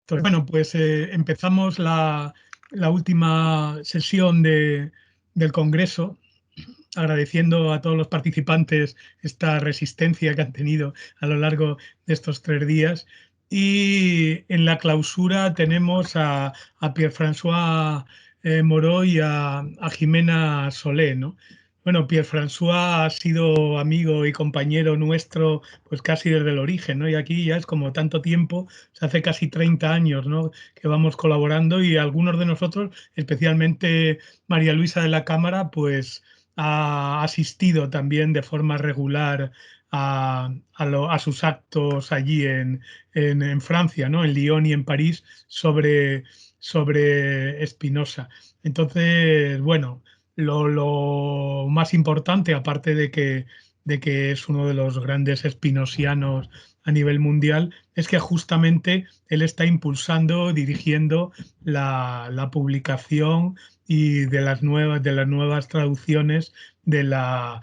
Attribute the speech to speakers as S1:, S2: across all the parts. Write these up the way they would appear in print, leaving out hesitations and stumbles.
S1: Entonces, bueno, pues empezamos la última sesión del Congreso, agradeciendo a todos los participantes esta resistencia que han tenido a lo largo de estos 3 días. Y en la clausura tenemos a Pierre-François Moreau y a Jimena Solé, ¿no? Bueno, Pierre-François ha sido amigo y compañero nuestro pues casi desde el origen, ¿no? Y aquí ya es como tanto tiempo, se hace casi 30 años, ¿no? Que vamos colaborando, y algunos de nosotros, especialmente María Luisa de la Cámara, pues ha asistido también de forma regular a sus actos allí en Francia, ¿no? En Lyon y en París sobre Spinoza. Entonces, bueno, lo más importante, aparte de que es uno de los grandes spinosianos a nivel mundial, es que justamente él está impulsando, dirigiendo la publicación y de las nuevas traducciones de la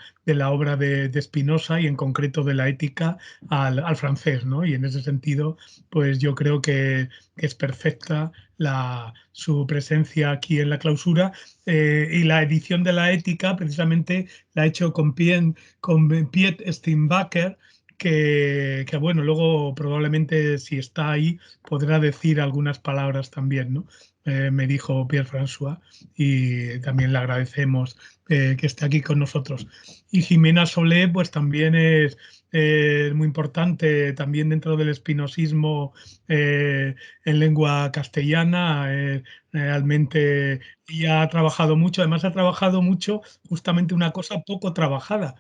S1: obra de Spinoza, y en concreto de la Ética al francés, ¿no? Y en ese sentido, pues yo creo que es perfecta su presencia aquí en la clausura, y la edición de la Ética precisamente la ha hecho con Piet Steenbakker, que, bueno, luego probablemente, si está ahí, podrá decir algunas palabras también, ¿no? Me dijo Pierre-François, y también le agradecemos que esté aquí con nosotros. Y Jimena Solé, pues también es muy importante también dentro del espinosismo en lengua castellana. Realmente ella ha trabajado mucho, además ha trabajado mucho justamente una cosa poco trabajada,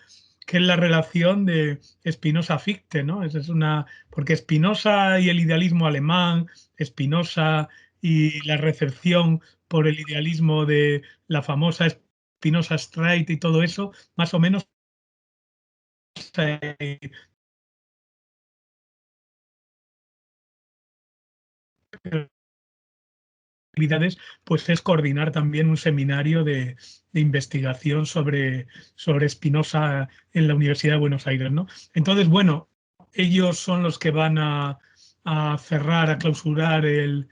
S1: que es la relación de Spinoza-Fichte, ¿no? Porque Spinoza y el idealismo alemán, Spinoza y la recepción por el idealismo de la famosa Spinoza Straight y todo eso, más o menos pues es coordinar también un seminario de investigación sobre Spinoza en la Universidad de Buenos Aires, ¿no? Entonces, bueno, ellos son los que van a cerrar, a clausurar el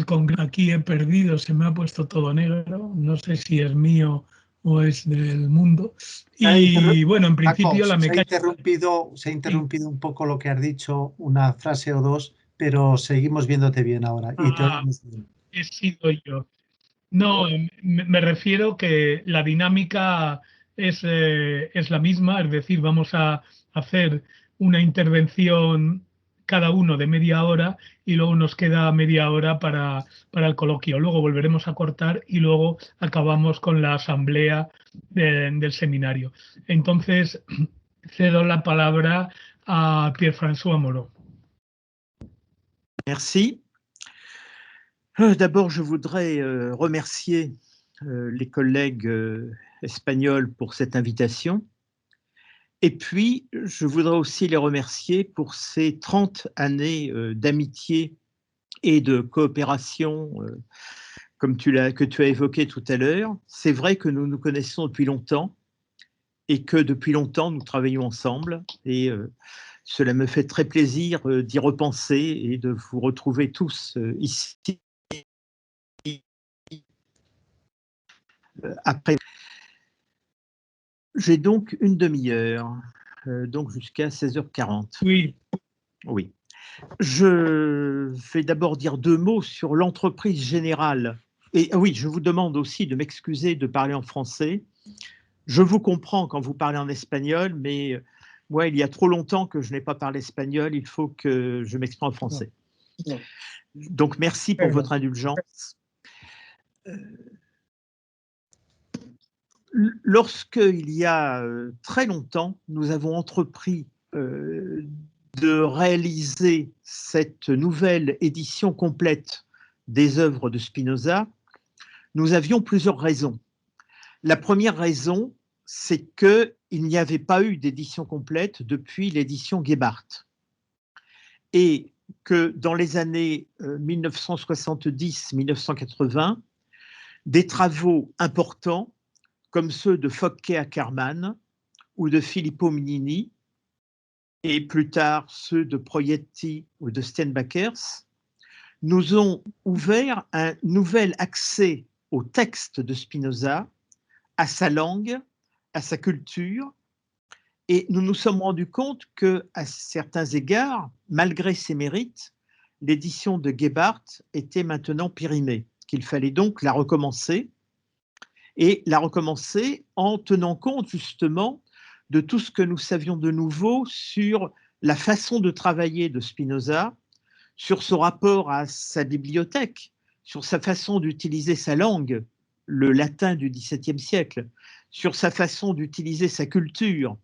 S1: congreso. Aquí he perdido, se me ha puesto todo negro, no sé si es mío o es del mundo. Y bueno, en
S2: Paco,
S1: principio la mecánica...
S2: se ha
S1: Sí.
S2: interrumpido un poco lo que has dicho, una frase o dos, pero seguimos viéndote bien ahora y te
S1: Ah,
S2: oímos bien.
S1: he sido yo. No, me refiero que la dinámica es la misma, es decir, vamos a hacer una intervención cada uno de media hora, y luego nos queda media hora para el coloquio. Luego volveremos a cortar y luego acabamos con la asamblea del seminario. Entonces, cedo la palabra a Pierre-François Moreau.
S3: Merci. D'abord, je voudrais remercier les collègues espagnols pour cette invitation. Et puis, je voudrais aussi les remercier pour ces 30 années d'amitié et de coopération que tu as évoqué tout à l'heure. C'est vrai que nous nous connaissons depuis longtemps et que depuis longtemps, nous travaillons ensemble. Et cela me fait très plaisir d'y repenser et de vous retrouver tous ici après. J'ai donc une demi-heure, donc jusqu'à 16h40.
S1: Oui.
S3: Oui. Je vais d'abord dire 2 mots sur l'entreprise générale. Et oui, je vous demande aussi de m'excuser de parler en français. Je vous comprends quand vous parlez en espagnol, mais moi, il y a trop longtemps que je n'ai pas parlé espagnol, il faut que je m'exprime en français. Donc, merci pour votre indulgence. Lorsqu'il y a très longtemps, nous avons entrepris de réaliser cette nouvelle édition complète des œuvres de Spinoza, nous avions plusieurs raisons. La première raison, c'est qu'il n'y avait pas eu d'édition complète depuis l'édition Gebhardt. Et que dans les années 1970-1980, des travaux importants, comme ceux de Focke Ackermann ou de Filippo Mignini, et plus tard ceux de Proietti ou de Steenbakkers, nous ont ouvert un nouvel accès au texte de Spinoza, à sa langue, à sa culture, et nous nous sommes rendus compte qu'à certains égards, malgré ses mérites, l'édition de Gebhardt était maintenant périmée, qu'il fallait donc la recommencer, et la recommencer en tenant compte justement de tout ce que nous savions de nouveau sur la façon de travailler de Spinoza, sur son rapport à sa bibliothèque, sur sa façon d'utiliser sa langue, le latin du XVIIe siècle, sur sa façon d'utiliser sa culture,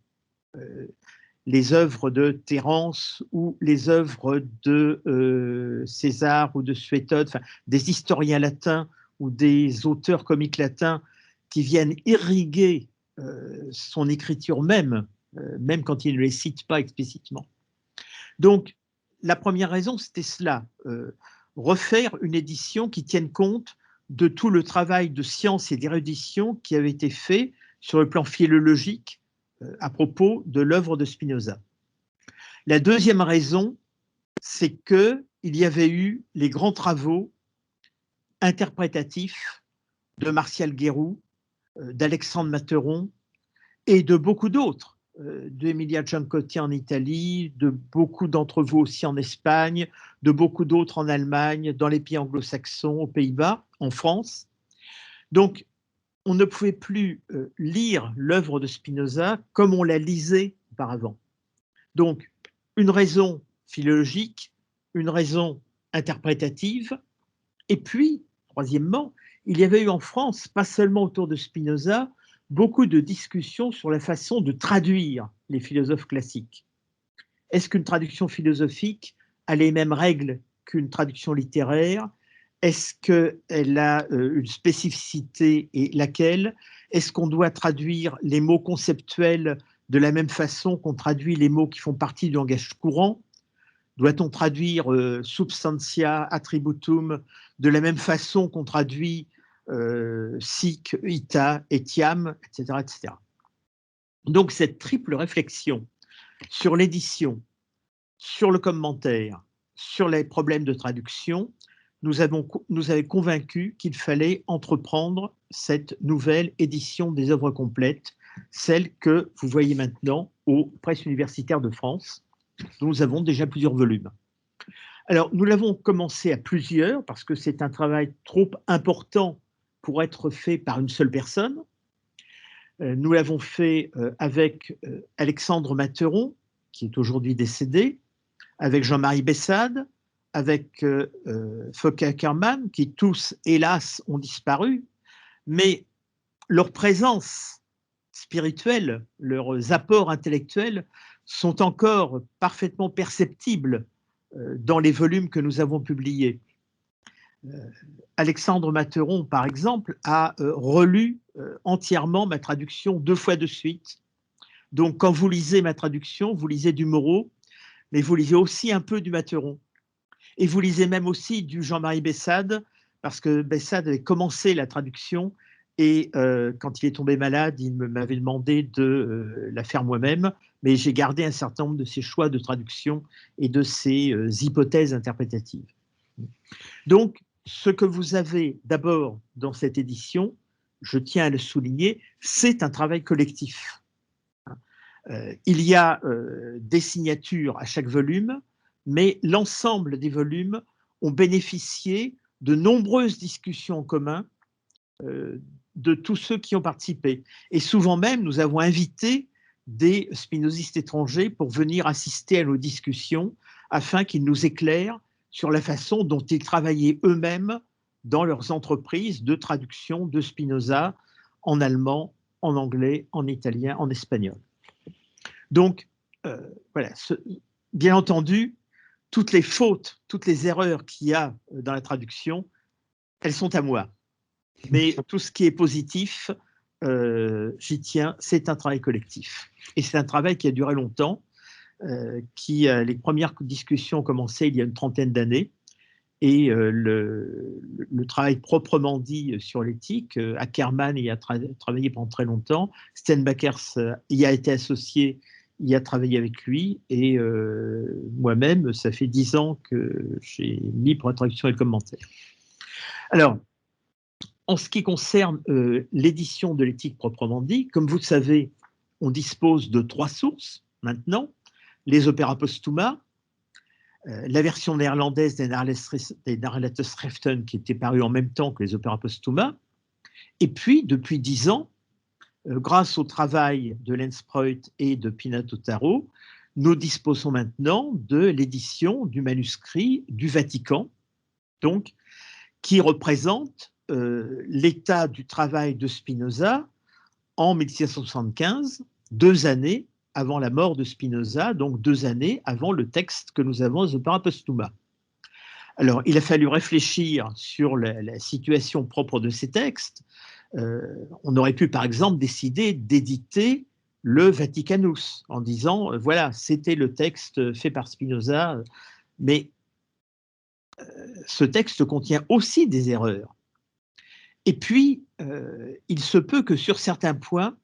S3: les œuvres de Terence ou les œuvres de César ou de Suétone, enfin, des historiens latins ou des auteurs comiques latins qui viennent irriguer son écriture même, même quand il ne les cite pas explicitement. Donc, la première raison, c'était cela, refaire une édition qui tienne compte de tout le travail de science et d'érudition qui avait été fait sur le plan philologique à propos de l'œuvre de Spinoza. La deuxième raison, c'est qu'il y avait eu les grands travaux interprétatifs de Martial Guéroult, d'Alexandre Materon et de beaucoup d'autres, d'Emilia Giancotti en Italie, de beaucoup d'entre vous aussi en Espagne, de beaucoup d'autres en Allemagne, dans les pays anglo-saxons, aux Pays-Bas, en France. Donc, on ne pouvait plus lire l'œuvre de Spinoza comme on la lisait auparavant. Donc, une raison philologique, une raison interprétative, et puis, troisièmement, il y avait eu en France, pas seulement autour de Spinoza, beaucoup de discussions sur la façon de traduire les philosophes classiques. Est-ce qu'une traduction philosophique a les mêmes règles qu'une traduction littéraire? Est-ce qu'elle a une spécificité et laquelle? Est-ce qu'on doit traduire les mots conceptuels de la même façon qu'on traduit les mots qui font partie du langage courant? Doit-on traduire substantia, attributum de la même façon qu'on traduit sic, ita, etiam, etc., etc. Donc cette triple réflexion sur l'édition, sur le commentaire, sur les problèmes de traduction, nous avait convaincus qu'il fallait entreprendre cette nouvelle édition des œuvres complètes, celle que vous voyez maintenant aux Presses universitaires de France, dont nous avons déjà plusieurs volumes. Alors, nous l'avons commencé à plusieurs parce que c'est un travail trop important pour être fait par une seule personne. Nous l'avons fait avec Alexandre Materon, qui est aujourd'hui décédé, avec Jean-Marie Bessade, avec Foucault Ackermann, qui tous, hélas, ont disparu, mais leur présence spirituelle, leurs apports intellectuels sont encore parfaitement perceptibles dans les volumes que nous avons publiés. Alexandre Materon, par exemple, a relu entièrement ma traduction 2 fois de suite. Donc, quand vous lisez ma traduction, vous lisez du Moreau, mais vous lisez aussi un peu du Materon. Et vous lisez même aussi du Jean-Marie Bessade, parce que Bessade avait commencé la traduction et quand il est tombé malade, il m'avait demandé de la faire moi-même, mais j'ai gardé un certain nombre de ses choix de traduction et de ses hypothèses interprétatives. Donc, ce que vous avez d'abord dans cette édition, je tiens à le souligner, c'est un travail collectif. Il y a des signatures à chaque volume, mais l'ensemble des volumes ont bénéficié de nombreuses discussions en commun de tous ceux qui ont participé. Et souvent même, nous avons invité des spinozistes étrangers pour venir assister à nos discussions afin qu'ils nous éclairent sur la façon dont ils travaillaient eux-mêmes dans leurs entreprises de traduction de Spinoza en allemand, en anglais, en italien, en espagnol. Donc, voilà, bien entendu, toutes les fautes, toutes les erreurs qu'il y a dans la traduction, elles sont à moi. Mais tout ce qui est positif, j'y tiens, c'est un travail collectif. Et c'est un travail qui a duré longtemps, les premières discussions ont commencé il y a une trentaine d'années, et le travail proprement dit sur l'éthique, Ackermann y a travaillé pendant très longtemps, Steenbakers y a été associé y a travaillé avec lui, et moi-même, ça fait 10 ans que j'ai mis pour la traduction et le commentaire. Alors, en ce qui concerne l'édition de l'éthique proprement dit, comme vous le savez, on dispose de 3 sources maintenant, les opéra postuma, la version néerlandaise des Narraletterschriften qui était parue en même temps que les opéra postuma, et puis depuis 10 ans, grâce au travail de Lenspreut et de Pinato Taro, nous disposons maintenant de l'édition du manuscrit du Vatican, donc, qui représente l'état du travail de Spinoza en 1675, 2 années avant la mort de Spinoza, donc 2 années avant le texte que nous avons aux opéra postuma. Alors, il a fallu réfléchir sur la situation propre de ces textes. On aurait pu, par exemple, décider d'éditer le Vaticanus en disant, voilà, c'était le texte fait par Spinoza, mais ce texte contient aussi des erreurs. Et puis, il se peut que sur certains points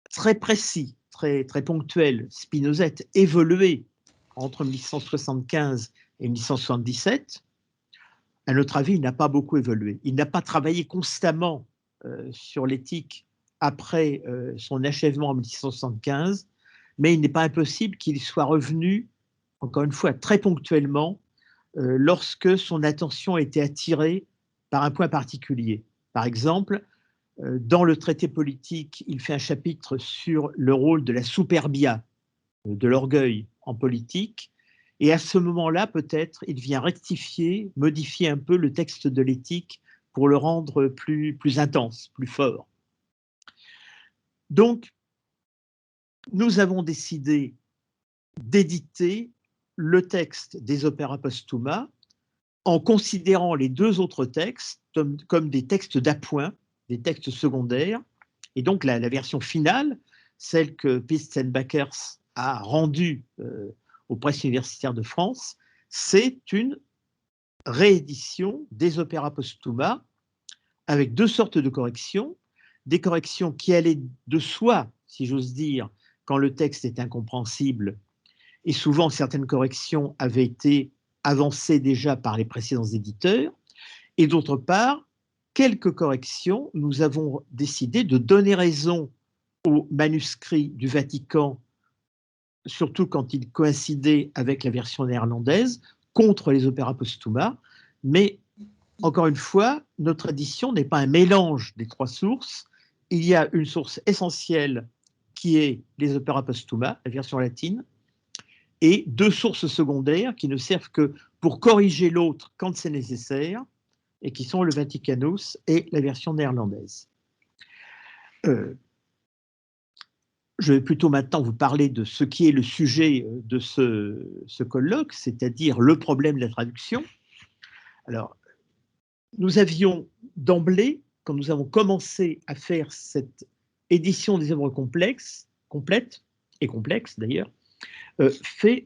S3: très précis, très ponctuels, Spinoza ait évolué entre 1675 et 1677. À notre avis, il n'a pas beaucoup évolué. Il n'a pas travaillé constamment sur l'éthique après son achèvement en 1675, mais il n'est pas impossible qu'il soit revenu, encore une fois, très ponctuellement, lorsque son attention a été attirée par un point particulier. Par exemple, dans le traité politique, il fait un chapitre sur le rôle de la superbia, de l'orgueil en politique, et à ce moment-là, peut-être, il vient rectifier, modifier un peu le texte de l'éthique pour le rendre plus intense, plus fort. Donc, nous avons décidé d'éditer le texte des opéra postuma en considérant les 2 autres textes comme des textes d'appoint, des textes secondaires, et donc la version finale, celle que Pistenbachers a rendue aux presses universitaires de France, c'est une réédition des opéra postuma avec 2 sortes de corrections, des corrections qui allaient de soi, si j'ose dire, quand le texte est incompréhensible, et souvent certaines corrections avaient été avancées déjà par les précédents éditeurs, et d'autre part, quelques corrections, nous avons décidé de donner raison au manuscrit du Vatican, surtout quand il coïncidait avec la version néerlandaise, contre les opéra postuma, mais encore une fois, notre édition n'est pas un mélange des 3 sources. Il y a une source essentielle qui est les opéra postuma, la version latine, et 2 sources secondaires qui ne servent que pour corriger l'autre quand c'est nécessaire, et qui sont le Vaticanus et la version néerlandaise. Je vais plutôt maintenant vous parler de ce qui est le sujet de ce colloque, c'est-à-dire le problème de la traduction. Alors, nous avions d'emblée, quand nous avons commencé à faire cette édition des œuvres complètes et complexes d'ailleurs,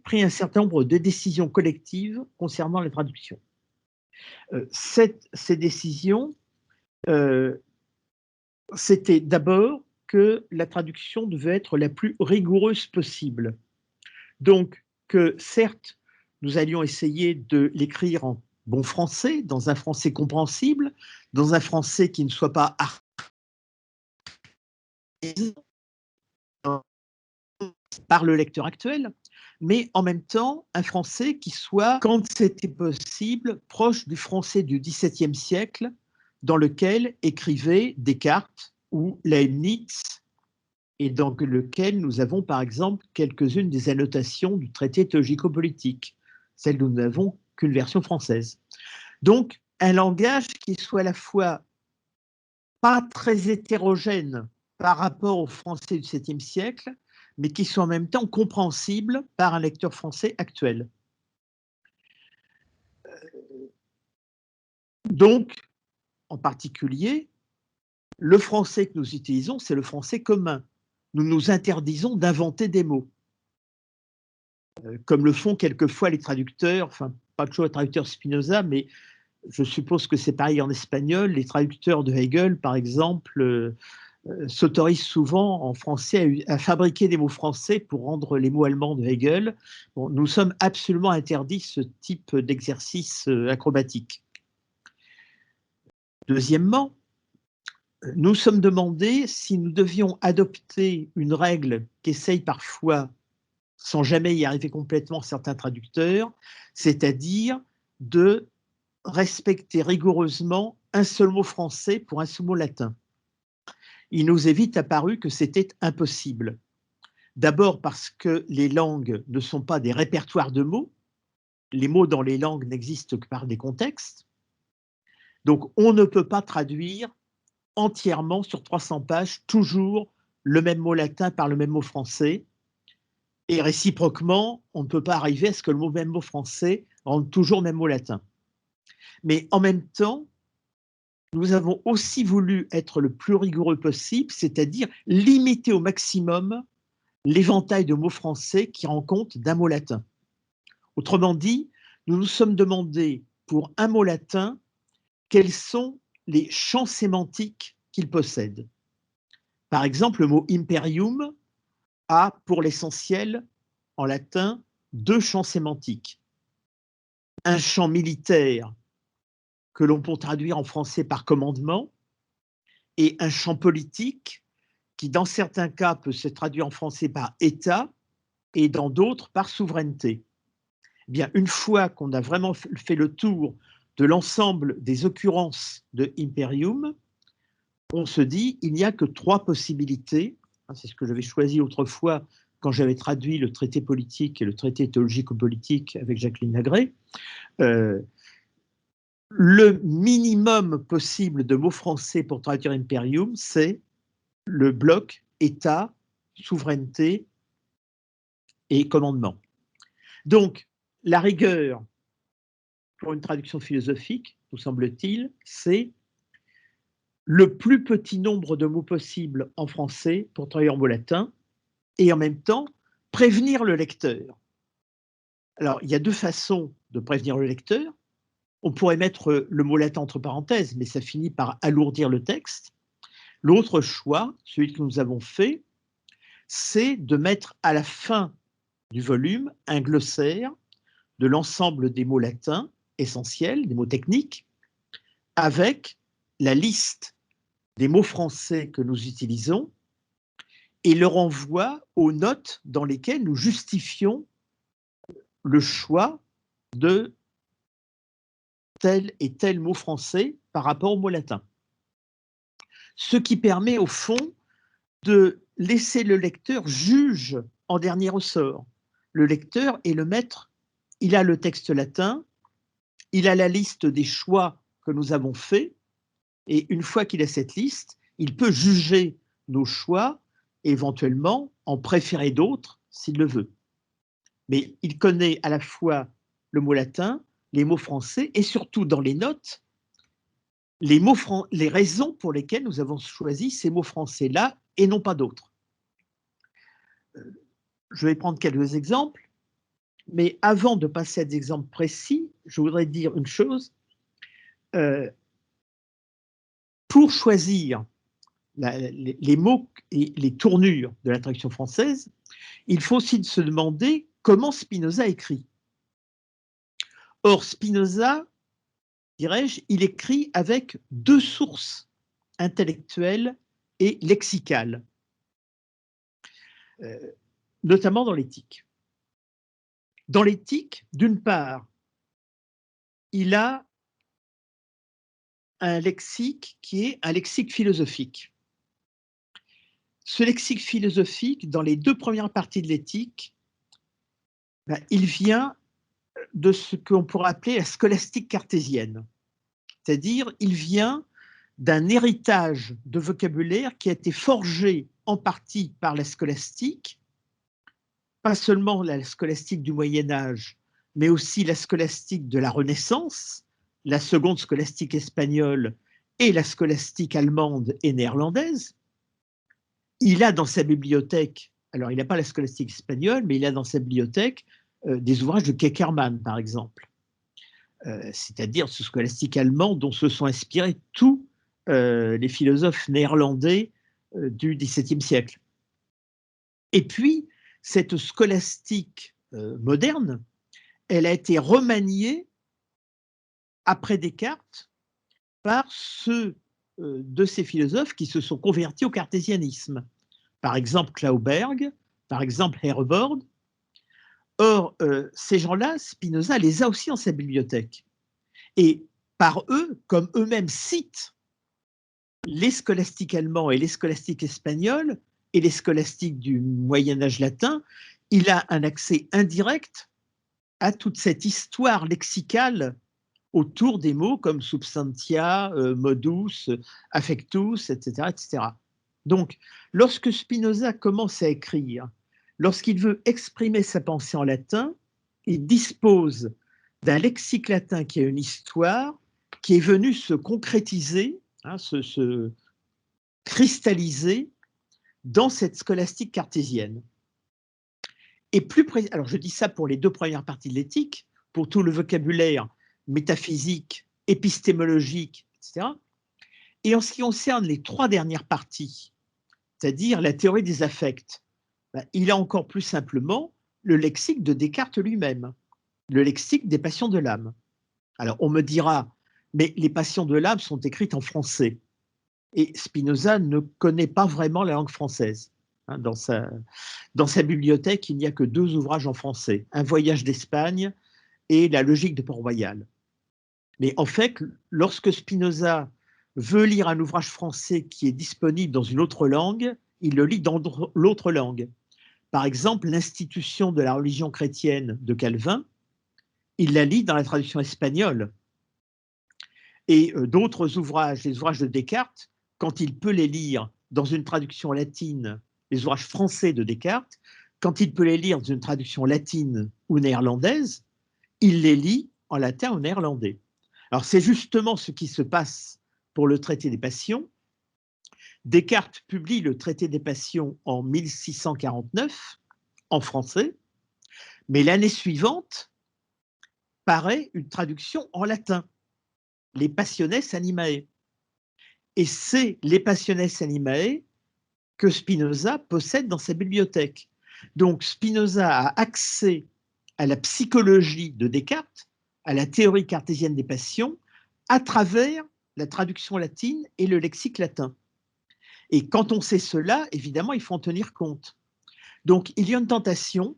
S3: pris un certain nombre de décisions collectives concernant la traduction. Ces décisions, c'était d'abord que la traduction devait être la plus rigoureuse possible. Donc, que certes, nous allions essayer de l'écrire en bon français, dans un français compréhensible, dans un français qui ne soit pas par le lecteur actuel, mais en même temps un français qui soit, quand c'était possible, proche du français du XVIIe siècle, dans lequel écrivait Descartes ou Leibniz, et dans lequel nous avons par exemple quelques-unes des annotations du traité théologico-politique, celles dont nous n'avons qu'une version française. Donc, un langage qui soit à la fois pas très hétérogène par rapport au français du XVIIe siècle, mais qui soit en même temps compréhensible par un lecteur français actuel. Donc, en particulier, le français que nous utilisons, c'est le français commun. Nous nous interdisons d'inventer des mots, comme le font quelquefois les traducteurs, enfin, pas toujours les traducteurs Spinoza, mais je suppose que c'est pareil en espagnol. Les traducteurs de Hegel, par exemple, s'autorise souvent en français à fabriquer des mots français pour rendre les mots allemands de Hegel. Bon, nous sommes absolument interdits ce type d'exercice acrobatique. Deuxièmement, nous sommes demandés si nous devions adopter une règle qu'essayent parfois, sans jamais y arriver complètement, certains traducteurs, c'est-à-dire de respecter rigoureusement un seul mot français pour un seul mot latin. Il nous est vite apparu que c'était impossible. D'abord parce que les langues ne sont pas des répertoires de mots. Les mots dans les langues n'existent que par des contextes. Donc on ne peut pas traduire entièrement sur 300 pages toujours le même mot latin par le même mot français. Et réciproquement, on ne peut pas arriver à ce que le même mot français rende toujours le même mot latin. Mais en même temps, nous avons aussi voulu être le plus rigoureux possible, c'est-à-dire limiter au maximum l'éventail de mots français qui rend compte d'un mot latin. Autrement dit, nous nous sommes demandé pour un mot latin quels sont les champs sémantiques qu'il possède. Par exemple, le mot imperium a pour l'essentiel en latin 2 champs sémantiques. Un champ militaire que l'on peut traduire en français par commandement et un champ politique qui dans certains cas peut se traduire en français par État et dans d'autres par souveraineté. Eh bien, une fois qu'on a vraiment fait le tour de l'ensemble des occurrences de imperium, on se dit il n'y a que 3 possibilités. C'est ce que j'avais choisi autrefois quand j'avais traduit le traité politique et le traité théologico-politique avec Jacqueline Lagré. Le minimum possible de mots français pour traduire imperium, c'est le bloc État, souveraineté et commandement. Donc, la rigueur pour une traduction philosophique, nous semble-t-il, c'est le plus petit nombre de mots possible en français pour traduire en mots latins et en même temps prévenir le lecteur. Alors, il y a 2 façons de prévenir le lecteur. On pourrait mettre le mot latin entre parenthèses, mais ça finit par alourdir le texte. L'autre choix, celui que nous avons fait, c'est de mettre à la fin du volume un glossaire de l'ensemble des mots latins essentiels, des mots techniques, avec la liste des mots français que nous utilisons et le renvoi aux notes dans lesquelles nous justifions le choix de tel et tel mot français par rapport au mot latin. Ce qui permet au fond de laisser le lecteur juge en dernier ressort. Le lecteur est le maître, il a le texte latin, il a la liste des choix que nous avons faits, et une fois qu'il a cette liste, il peut juger nos choix, et éventuellement en préférer d'autres s'il le veut. Mais il connaît à la fois le mot latin, les mots français, et surtout dans les notes, les raisons pour lesquelles nous avons choisi ces mots français-là et non pas d'autres. Je vais prendre quelques exemples, mais avant de passer à des exemples précis, je voudrais dire une chose. Pour choisir les mots et les tournures de la traduction française, il faut aussi se demander comment Spinoza écrit. Or, Spinoza, dirais-je, il écrit avec 2 sources intellectuelles et lexicales, notamment dans l'éthique. Dans l'éthique, d'une part, il a un lexique qui est un lexique philosophique. Ce lexique philosophique, dans les 2 premières parties de l'éthique, il vient de ce qu'on pourrait appeler la scolastique cartésienne. C'est-à-dire, il vient d'un héritage de vocabulaire qui a été forgé en partie par la scolastique, pas seulement la scolastique du Moyen-Âge, mais aussi la scolastique de la Renaissance, la seconde scolastique espagnole et la scolastique allemande et néerlandaise. Il a dans sa bibliothèque, alors il n'a pas la scolastique espagnole, mais il a dans sa bibliothèque des ouvrages de Keckermann, par exemple. C'est-à-dire ce scolastique allemand dont se sont inspirés tous les philosophes néerlandais du XVIIe siècle. Et puis, cette scolastique moderne, elle a été remaniée après Descartes par ceux de ces philosophes qui se sont convertis au cartésianisme. Par exemple, Clauberg, par exemple, Herbord. Or, ces gens-là, Spinoza les a aussi dans sa bibliothèque. Et par eux, comme eux-mêmes citent les scolastiques allemands et les scolastiques espagnols et les scolastiques du Moyen-Âge latin, il a un accès indirect à toute cette histoire lexicale autour des mots comme substantia, modus, affectus, etc., etc. Donc, lorsque Spinoza commence à écrire, lorsqu'il veut exprimer sa pensée en latin, il dispose d'un lexique latin qui a une histoire, qui est venu se concrétiser, hein, se cristalliser dans cette scolastique cartésienne. Et plus alors je dis ça pour les deux premières parties de l'éthique, pour tout le vocabulaire métaphysique, épistémologique, etc. Et en ce qui concerne les trois dernières parties, c'est-à-dire la théorie des affects, il a encore plus simplement le lexique de Descartes lui-même, le lexique des passions de l'âme. Alors on me dira, mais les passions de l'âme sont écrites en français. Et Spinoza ne connaît pas vraiment la langue française. Dans sa bibliothèque, il n'y a que 2 ouvrages en français, Un voyage d'Espagne et La logique de Port-Royal. Mais en fait, lorsque Spinoza veut lire un ouvrage français qui est disponible dans une autre langue, il le lit dans l'autre langue. Par exemple, l'Institution de la religion chrétienne de Calvin, il la lit dans la traduction espagnole. Et d'autres ouvrages, les ouvrages de Descartes, quand il peut les lire dans une traduction latine, les ouvrages français de Descartes, quand il peut les lire dans une traduction latine ou néerlandaise, il les lit en latin ou néerlandais. Alors c'est justement ce qui se passe pour le traité des passions. Descartes publie le traité des passions en 1649 en français, mais l'année suivante paraît une traduction en latin, les Passiones Animae. Et c'est les Passiones Animae que Spinoza possède dans sa bibliothèque. Donc Spinoza a accès à la psychologie de Descartes, à la théorie cartésienne des passions, à travers la traduction latine et le lexique latin. Et quand on sait cela, évidemment, il faut en tenir compte. Donc il y a une tentation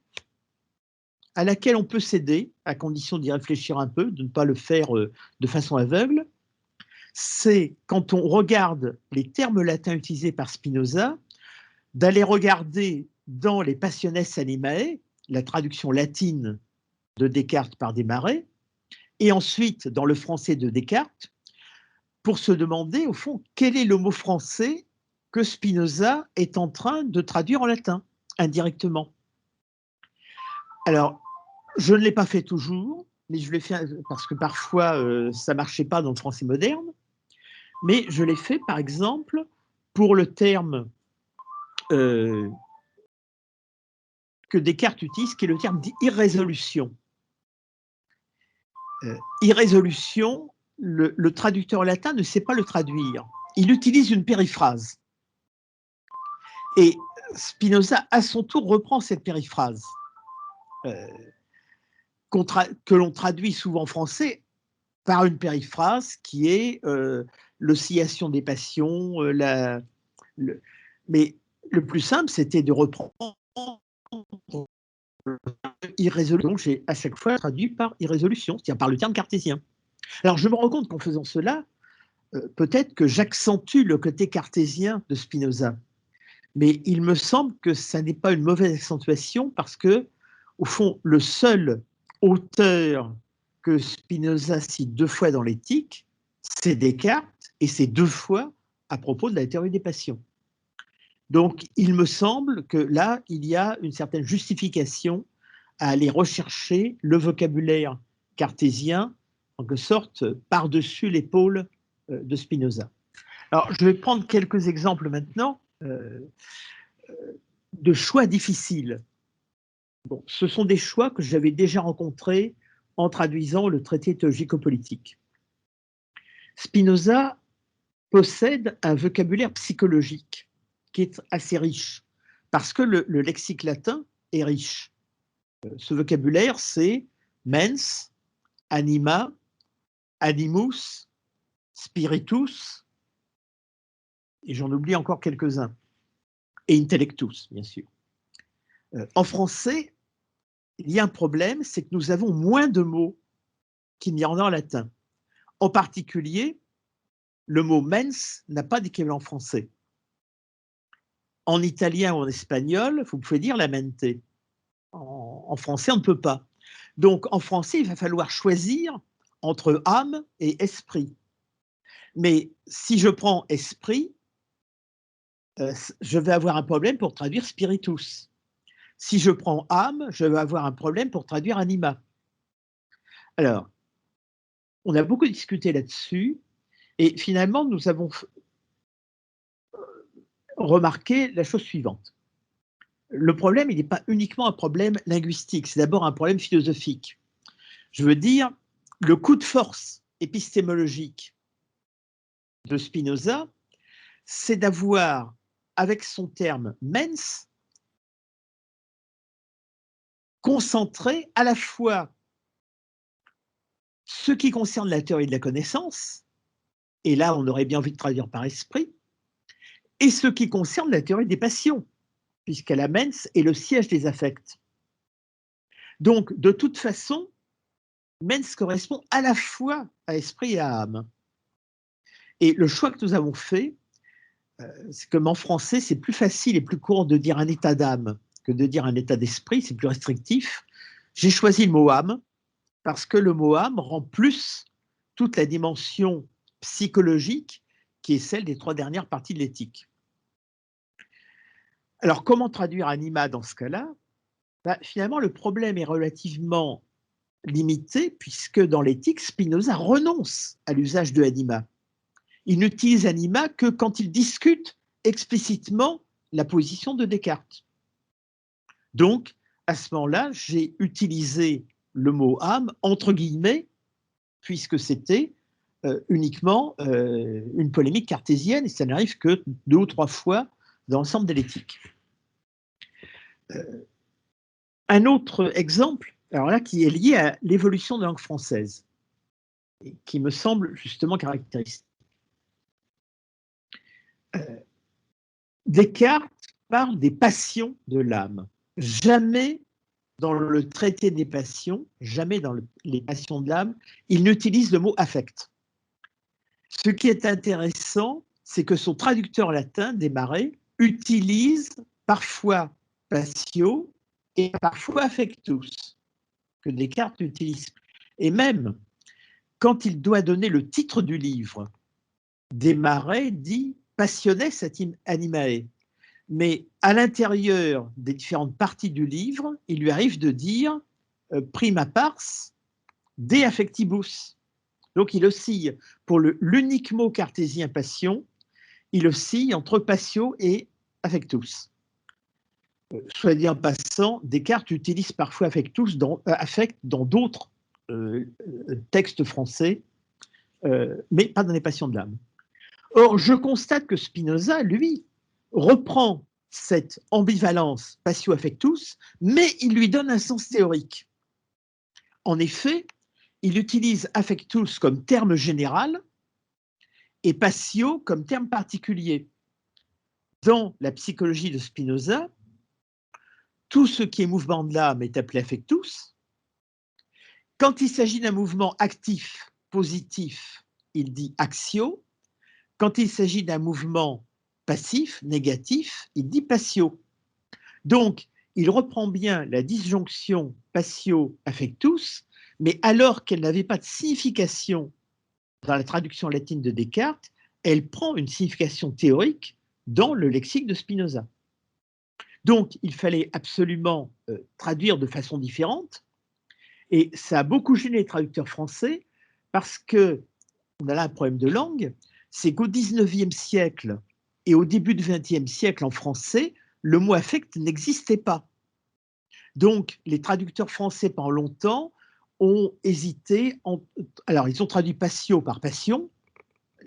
S3: à laquelle on peut céder, à condition d'y réfléchir un peu, de ne pas le faire de façon aveugle. C'est quand on regarde les termes latins utilisés par Spinoza, d'aller regarder dans les Passiones Animae, la traduction latine de Descartes par Desmarais, et ensuite dans le français de Descartes, pour se demander, au fond, quel est le mot français que Spinoza est en train de traduire en latin, indirectement. Alors, je ne l'ai pas fait toujours, mais je l'ai fait parce que parfois, ça ne marchait pas dans le français moderne, mais je l'ai fait, par exemple, pour le terme que Descartes utilise, qui est le terme d'irrésolution. Irrésolution, le traducteur latin ne sait pas le traduire. Il utilise une périphrase. Et Spinoza, à son tour, reprend cette périphrase que l'on traduit souvent en français par une périphrase qui est l'oscillation des passions. Mais le plus simple, c'était de reprendre irrésolution. Donc, j'ai à chaque fois traduit par irrésolution, c'est-à-dire par le terme cartésien. Alors, je me rends compte qu'en faisant cela, peut-être que j'accentue le côté cartésien de Spinoza. Mais il me semble que ça n'est pas une mauvaise accentuation parce que, au fond, le seul auteur que Spinoza cite 2 fois dans l'éthique, c'est Descartes, et c'est 2 fois à propos de la théorie des passions. Donc, il me semble que là, il y a une certaine justification à aller rechercher le vocabulaire cartésien, en quelque sorte, par-dessus l'épaule de Spinoza. Alors, je vais prendre quelques exemples maintenant de choix difficiles. Bon, ce sont des choix que j'avais déjà rencontrés en traduisant le traité théologico-politique. Spinoza possède un vocabulaire psychologique qui est assez riche, parce que le lexique latin est riche. Ce vocabulaire, c'est mens, anima, animus, spiritus, et j'en oublie encore quelques-uns, et intellectus, bien sûr. En français, il y a un problème, c'est que nous avons moins de mots qu'il n'y en a en latin. En particulier, le mot mens n'a pas d'équivalent français. En italien ou en espagnol, vous pouvez dire la mente. En français, on ne peut pas. Donc, en français, il va falloir choisir entre âme et esprit. Mais si je prends esprit, je vais avoir un problème pour traduire spiritus. Si je prends âme, je vais avoir un problème pour traduire anima. Alors, on a beaucoup discuté là-dessus, et finalement, nous avons remarqué la chose suivante. Le problème, il n'est pas uniquement un problème linguistique, c'est d'abord un problème philosophique. Je veux dire, le coup de force épistémologique de Spinoza, c'est d'avoir, avec son terme mens, concentré à la fois ce qui concerne la théorie de la connaissance, et là on aurait bien envie de traduire par esprit, et ce qui concerne la théorie des passions, puisque la mens est le siège des affects. Donc, de toute façon, mens correspond à la fois à esprit et à âme. Et le choix que nous avons fait, c'est comme en français, c'est plus facile et plus court de dire un état d'âme que de dire un état d'esprit, c'est plus restrictif. J'ai choisi le mot âme parce que le mot âme rend plus toute la dimension psychologique qui est celle des 3 dernières parties de l'éthique. Alors, comment traduire anima dans ce cas-là? Finalement, le problème est relativement limité puisque dans l'éthique, Spinoza renonce à l'usage de anima. Il n'utilise anima que quand il discute explicitement la position de Descartes. Donc, à ce moment-là, j'ai utilisé le mot âme entre guillemets, puisque c'était uniquement une polémique cartésienne, et ça n'arrive que 2 ou 3 fois dans l'ensemble de l'éthique. Un autre exemple, alors là, qui est lié à l'évolution de la langue française, et qui me semble justement caractéristique. Descartes parle des passions de l'âme. Jamais dans le traité des passions, jamais dans les passions de l'âme, il n'utilise le mot affect. Ce qui est intéressant, c'est que son traducteur latin, Desmarais, utilise parfois passio et parfois affectus, que Descartes utilise. Et même quand il doit donner le titre du livre, Desmarais dit passiones animae. Mais à l'intérieur des différentes parties du livre, il lui arrive de dire prima pars de affectibus. Donc il oscille pour l'unique mot cartésien passion, il oscille entre passio et affectus. Soit dit en passant, Descartes utilise parfois affectus affect dans d'autres textes français, mais pas dans les passions de l'âme. Or, je constate que Spinoza, lui, reprend cette ambivalence passio affectus, mais il lui donne un sens théorique. En effet, il utilise affectus comme terme général et passio comme terme particulier. Dans la psychologie de Spinoza, tout ce qui est mouvement de l'âme est appelé affectus. Quand il s'agit d'un mouvement actif, positif, il dit actio. Quand il s'agit d'un mouvement passif, négatif, il dit passio. Donc, il reprend bien la disjonction passio-affectus, mais alors qu'elle n'avait pas de signification dans la traduction latine de Descartes, elle prend une signification théorique dans le lexique de Spinoza. Donc, il fallait absolument traduire de façon différente, et ça a beaucoup gêné les traducteurs français, parce qu'on a là un problème de langue, c'est qu'au XIXe siècle et au début du XXe siècle en français, le mot affect n'existait pas. Donc, les traducteurs français pendant longtemps ont hésité. Alors, ils ont traduit passio par passion,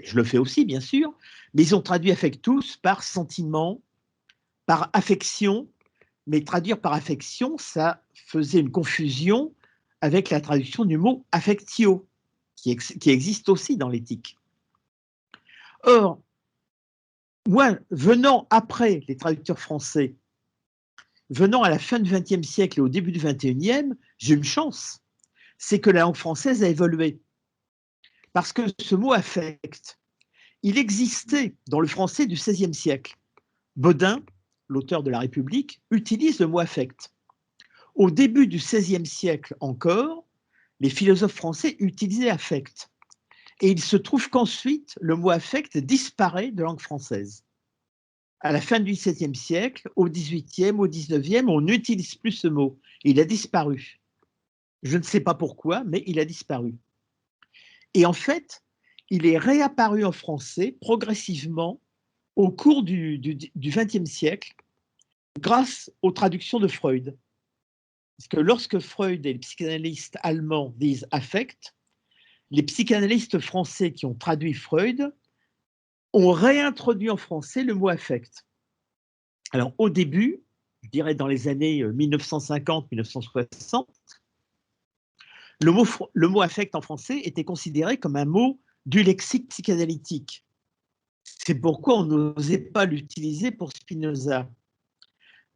S3: je le fais aussi bien sûr, mais ils ont traduit affectus par sentiment, par affection, mais traduire par affection, ça faisait une confusion avec la traduction du mot affectio, qui existe aussi dans l'éthique. Or, moi, venant après les traducteurs français, venant à la fin du XXe siècle et au début du XXIe, j'ai une chance, c'est que la langue française a évolué. Parce que ce mot affect, il existait dans le français du XVIe siècle. Bodin, l'auteur de La République, utilise le mot affect. Au début du XVIe siècle encore, les philosophes français utilisaient affect. Et il se trouve qu'ensuite, le mot affect disparaît de langue française. À la fin du XVIIe siècle, au XVIIIe, au XIXe, on n'utilise plus ce mot. Il a disparu. Je ne sais pas pourquoi, mais il a disparu. Et en fait, il est réapparu en français progressivement au cours du XXe siècle grâce aux traductions de Freud. Parce que lorsque Freud et les psychanalystes allemands disent affect, les psychanalystes français qui ont traduit Freud ont réintroduit en français le mot affect. Alors au début, je dirais dans les années 1950-1960, le mot affect en français était considéré comme un mot du lexique psychanalytique. C'est pourquoi on n'osait pas l'utiliser pour Spinoza.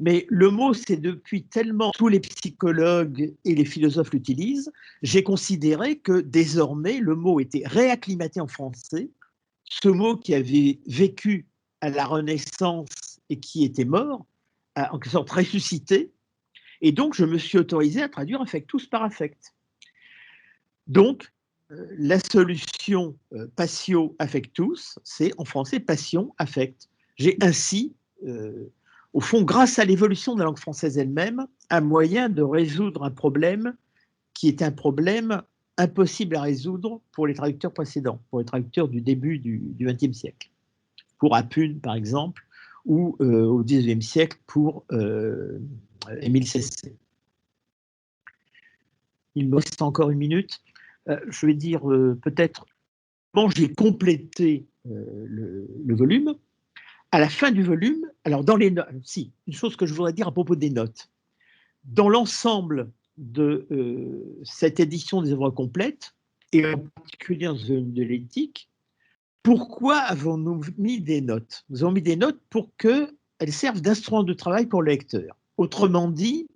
S3: Mais le mot, c'est depuis tellement tous les psychologues et les philosophes l'utilisent, j'ai considéré que désormais le mot était réacclimaté en français, ce mot qui avait vécu à la Renaissance et qui était mort, a en quelque sorte ressuscité, et donc je me suis autorisé à traduire affectus par affect. Donc, la solution patio affectus, c'est en français passion, affect. J'ai ainsi, au fond, grâce à l'évolution de la langue française elle-même, un moyen de résoudre un problème qui est un problème impossible à résoudre pour les traducteurs précédents, pour les traducteurs du début du XXe siècle. Pour Apune, par exemple, ou au XIXe siècle pour Émile Cessé. Il me reste encore une minute. Je vais dire peut-être comment j'ai complété le volume. À la fin du volume, alors dans les notes, si, une chose que je voudrais dire à propos des notes. Dans l'ensemble de cette édition des œuvres complètes, et en particulier dans de l'éthique, pourquoi avons-nous mis des notes? Nous avons mis des notes pour qu'elles servent d'instrument de travail pour le lecteur. Autrement dit,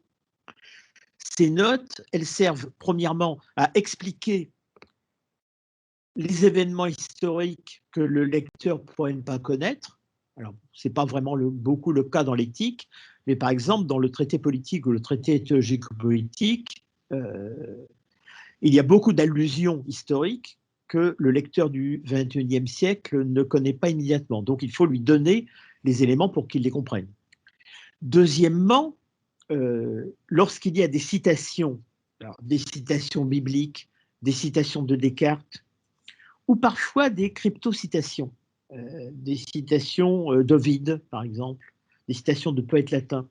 S3: ces notes, elles servent premièrement à expliquer les événements historiques que le lecteur pourrait ne pas connaître. Alors, ce n'est pas vraiment beaucoup le cas dans l'éthique, mais par exemple, dans le traité politique ou le traité théologico-politique, il y a beaucoup d'allusions historiques que le lecteur du XXIe siècle ne connaît pas immédiatement. Donc, il faut lui donner les éléments pour qu'il les comprenne. Deuxièmement, lorsqu'il y a des citations, alors des citations bibliques, des citations de Descartes, ou parfois des crypto-citations, des citations d'Ovide, par exemple, des citations de poètes latins.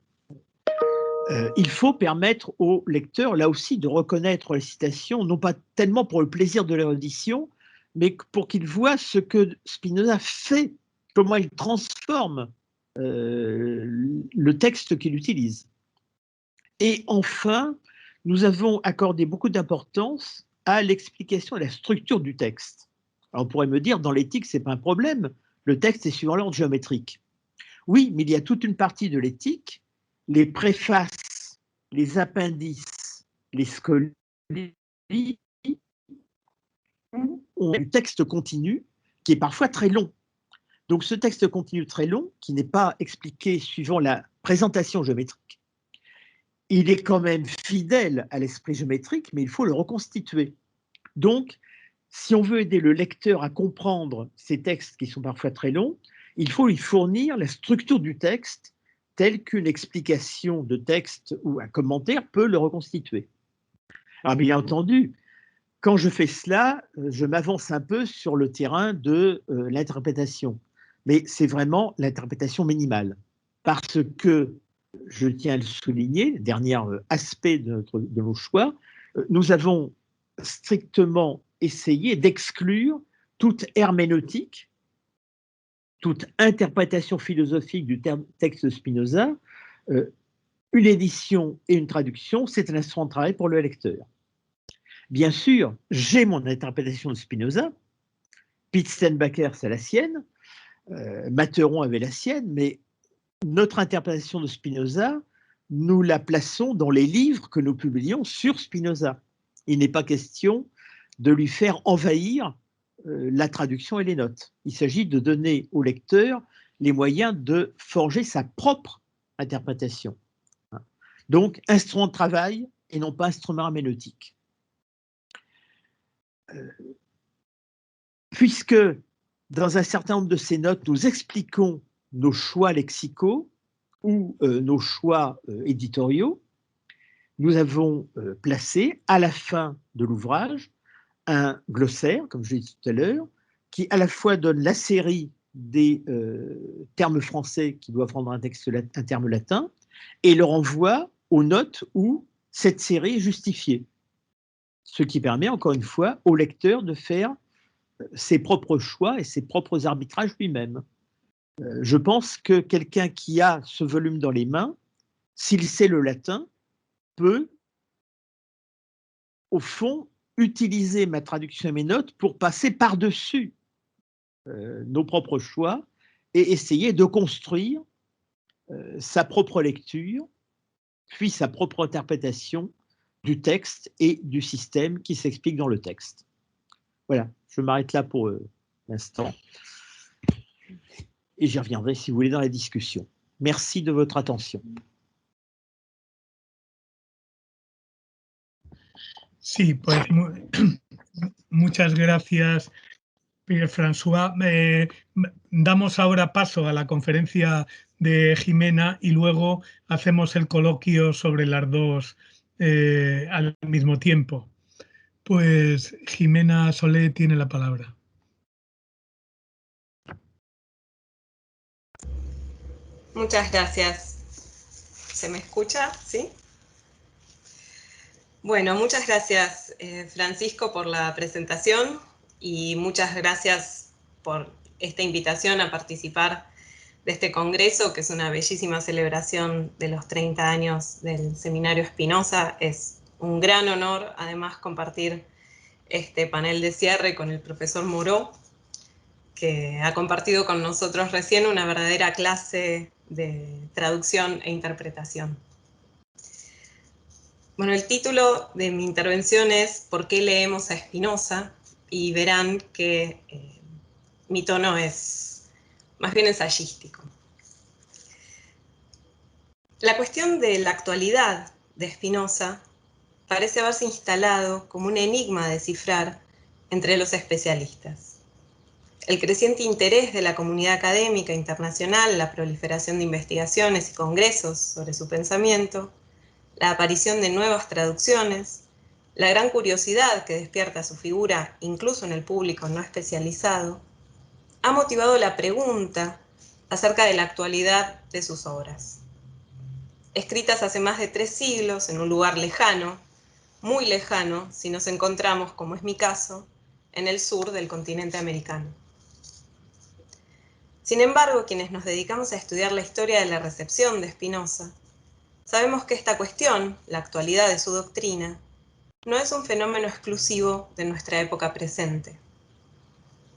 S3: Il faut permettre au lecteur, là aussi, de reconnaître les citations, non pas tellement pour le plaisir de l'érudition, mais pour qu'il voit ce que Spinoza fait, comment il transforme le texte qu'il utilise. Et enfin, nous avons accordé beaucoup d'importance à l'explication et à la structure du texte. Alors on pourrait me dire, dans l'éthique, ce n'est pas un problème, le texte est suivant l'ordre géométrique. Oui, mais il y a toute une partie de l'éthique, les préfaces, les appendices, les scolies, où on a un texte continu qui est parfois très long. Donc ce texte continu très long, qui n'est pas expliqué suivant la présentation géométrique, il est quand même fidèle à l'esprit géométrique, mais il faut le reconstituer. Donc, si on veut aider le lecteur à comprendre ces textes qui sont parfois très longs, il faut lui fournir la structure du texte telle qu'une explication de texte ou un commentaire peut le reconstituer. Alors bien entendu, quand je fais cela, je m'avance un peu sur le terrain de l'interprétation, mais c'est vraiment l'interprétation minimale, parce que, je tiens à le souligner, dernier aspect de nos choix, nous avons strictement essayé d'exclure toute herméneutique toute interprétation philosophique du texte de Spinoza, une édition et une traduction, c'est un instrument de travail pour le lecteur. Bien sûr, j'ai mon interprétation de Spinoza, Pete Steenbakker, c'est la sienne, Materon avait la sienne, mais notre interprétation de Spinoza, nous la plaçons dans les livres que nous publions sur Spinoza. Il n'est pas question de lui faire envahir la traduction et les notes. Il s'agit de donner au lecteur les moyens de forger sa propre interprétation. Donc, instrument de travail et non pas instrument herméneutique. Puisque dans un certain nombre de ces notes, nous expliquons nos choix lexicaux ou nos choix éditoriaux, nous avons placé à la fin de l'ouvrage un glossaire, comme je l'ai dit tout à l'heure, qui à la fois donne la série des termes français qui doivent rendre un terme latin et le renvoie aux notes où cette série est justifiée. Ce qui permet, encore une fois, au lecteur de faire ses propres choix et ses propres arbitrages lui-même. Je pense que quelqu'un qui a ce volume dans les mains, s'il sait le latin, peut, au fond, utiliser ma traduction et mes notes pour passer par-dessus nos propres choix et essayer de construire sa propre lecture, puis sa propre interprétation du texte et du système qui s'explique dans le texte. Voilà, je m'arrête là pour l'instant. Et j'y reviendrai, si vous voulez, dans la discussion. Merci de votre attention.
S1: Sí, pues muchas gracias, Pierre-François. Damos ahora paso a la conferencia de Jimena y luego hacemos el coloquio sobre las dos al mismo tiempo. Pues Jimena Solé tiene la palabra.
S4: Muchas gracias. ¿Se me escucha? ¿Sí? Bueno, muchas gracias, Francisco, por la presentación y muchas gracias por esta invitación a participar de este congreso, que es una bellísima celebración de los 30 años del Seminario Spinoza. Es un gran honor, además, compartir este panel de cierre con el profesor Moreau, que ha compartido con nosotros recién una verdadera clase de traducción e interpretación. Bueno, el título de mi intervención es ¿Por qué leemos a Spinoza? Y verán que mi tono es más bien ensayístico. La cuestión de la actualidad de Spinoza parece haberse instalado como un enigma a descifrar entre los especialistas. El creciente interés de la comunidad académica internacional, la proliferación de investigaciones y congresos sobre su pensamiento, la aparición de nuevas traducciones, la gran curiosidad que despierta su figura incluso en el público no especializado, ha motivado la pregunta acerca de la actualidad de sus obras. Escritas hace más de 3 siglos en un lugar lejano, muy lejano si nos encontramos, como es mi caso, en el sur del continente americano. Sin embargo, quienes nos dedicamos a estudiar la historia de la recepción de Spinoza, sabemos que esta cuestión, la actualidad de su doctrina, no es un fenómeno exclusivo de nuestra época presente.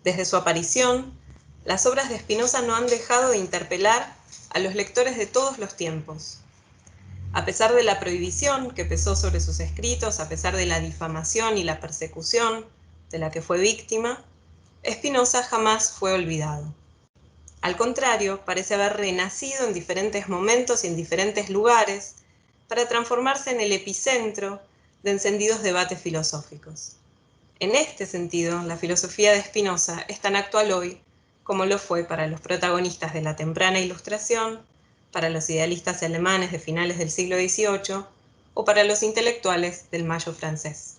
S4: Desde su aparición, las obras de Spinoza no han dejado de interpelar a los lectores de todos los tiempos. A pesar de la prohibición que pesó sobre sus escritos, a pesar de la difamación y la persecución de la que fue víctima, Spinoza jamás fue olvidado. Al contrario, parece haber renacido en diferentes momentos y en diferentes lugares para transformarse en el epicentro de encendidos debates filosóficos. En este sentido, la filosofía de Spinoza es tan actual hoy como lo fue para los protagonistas de la temprana Ilustración, para los idealistas alemanes de finales del siglo XVIII o para los intelectuales del Mayo francés.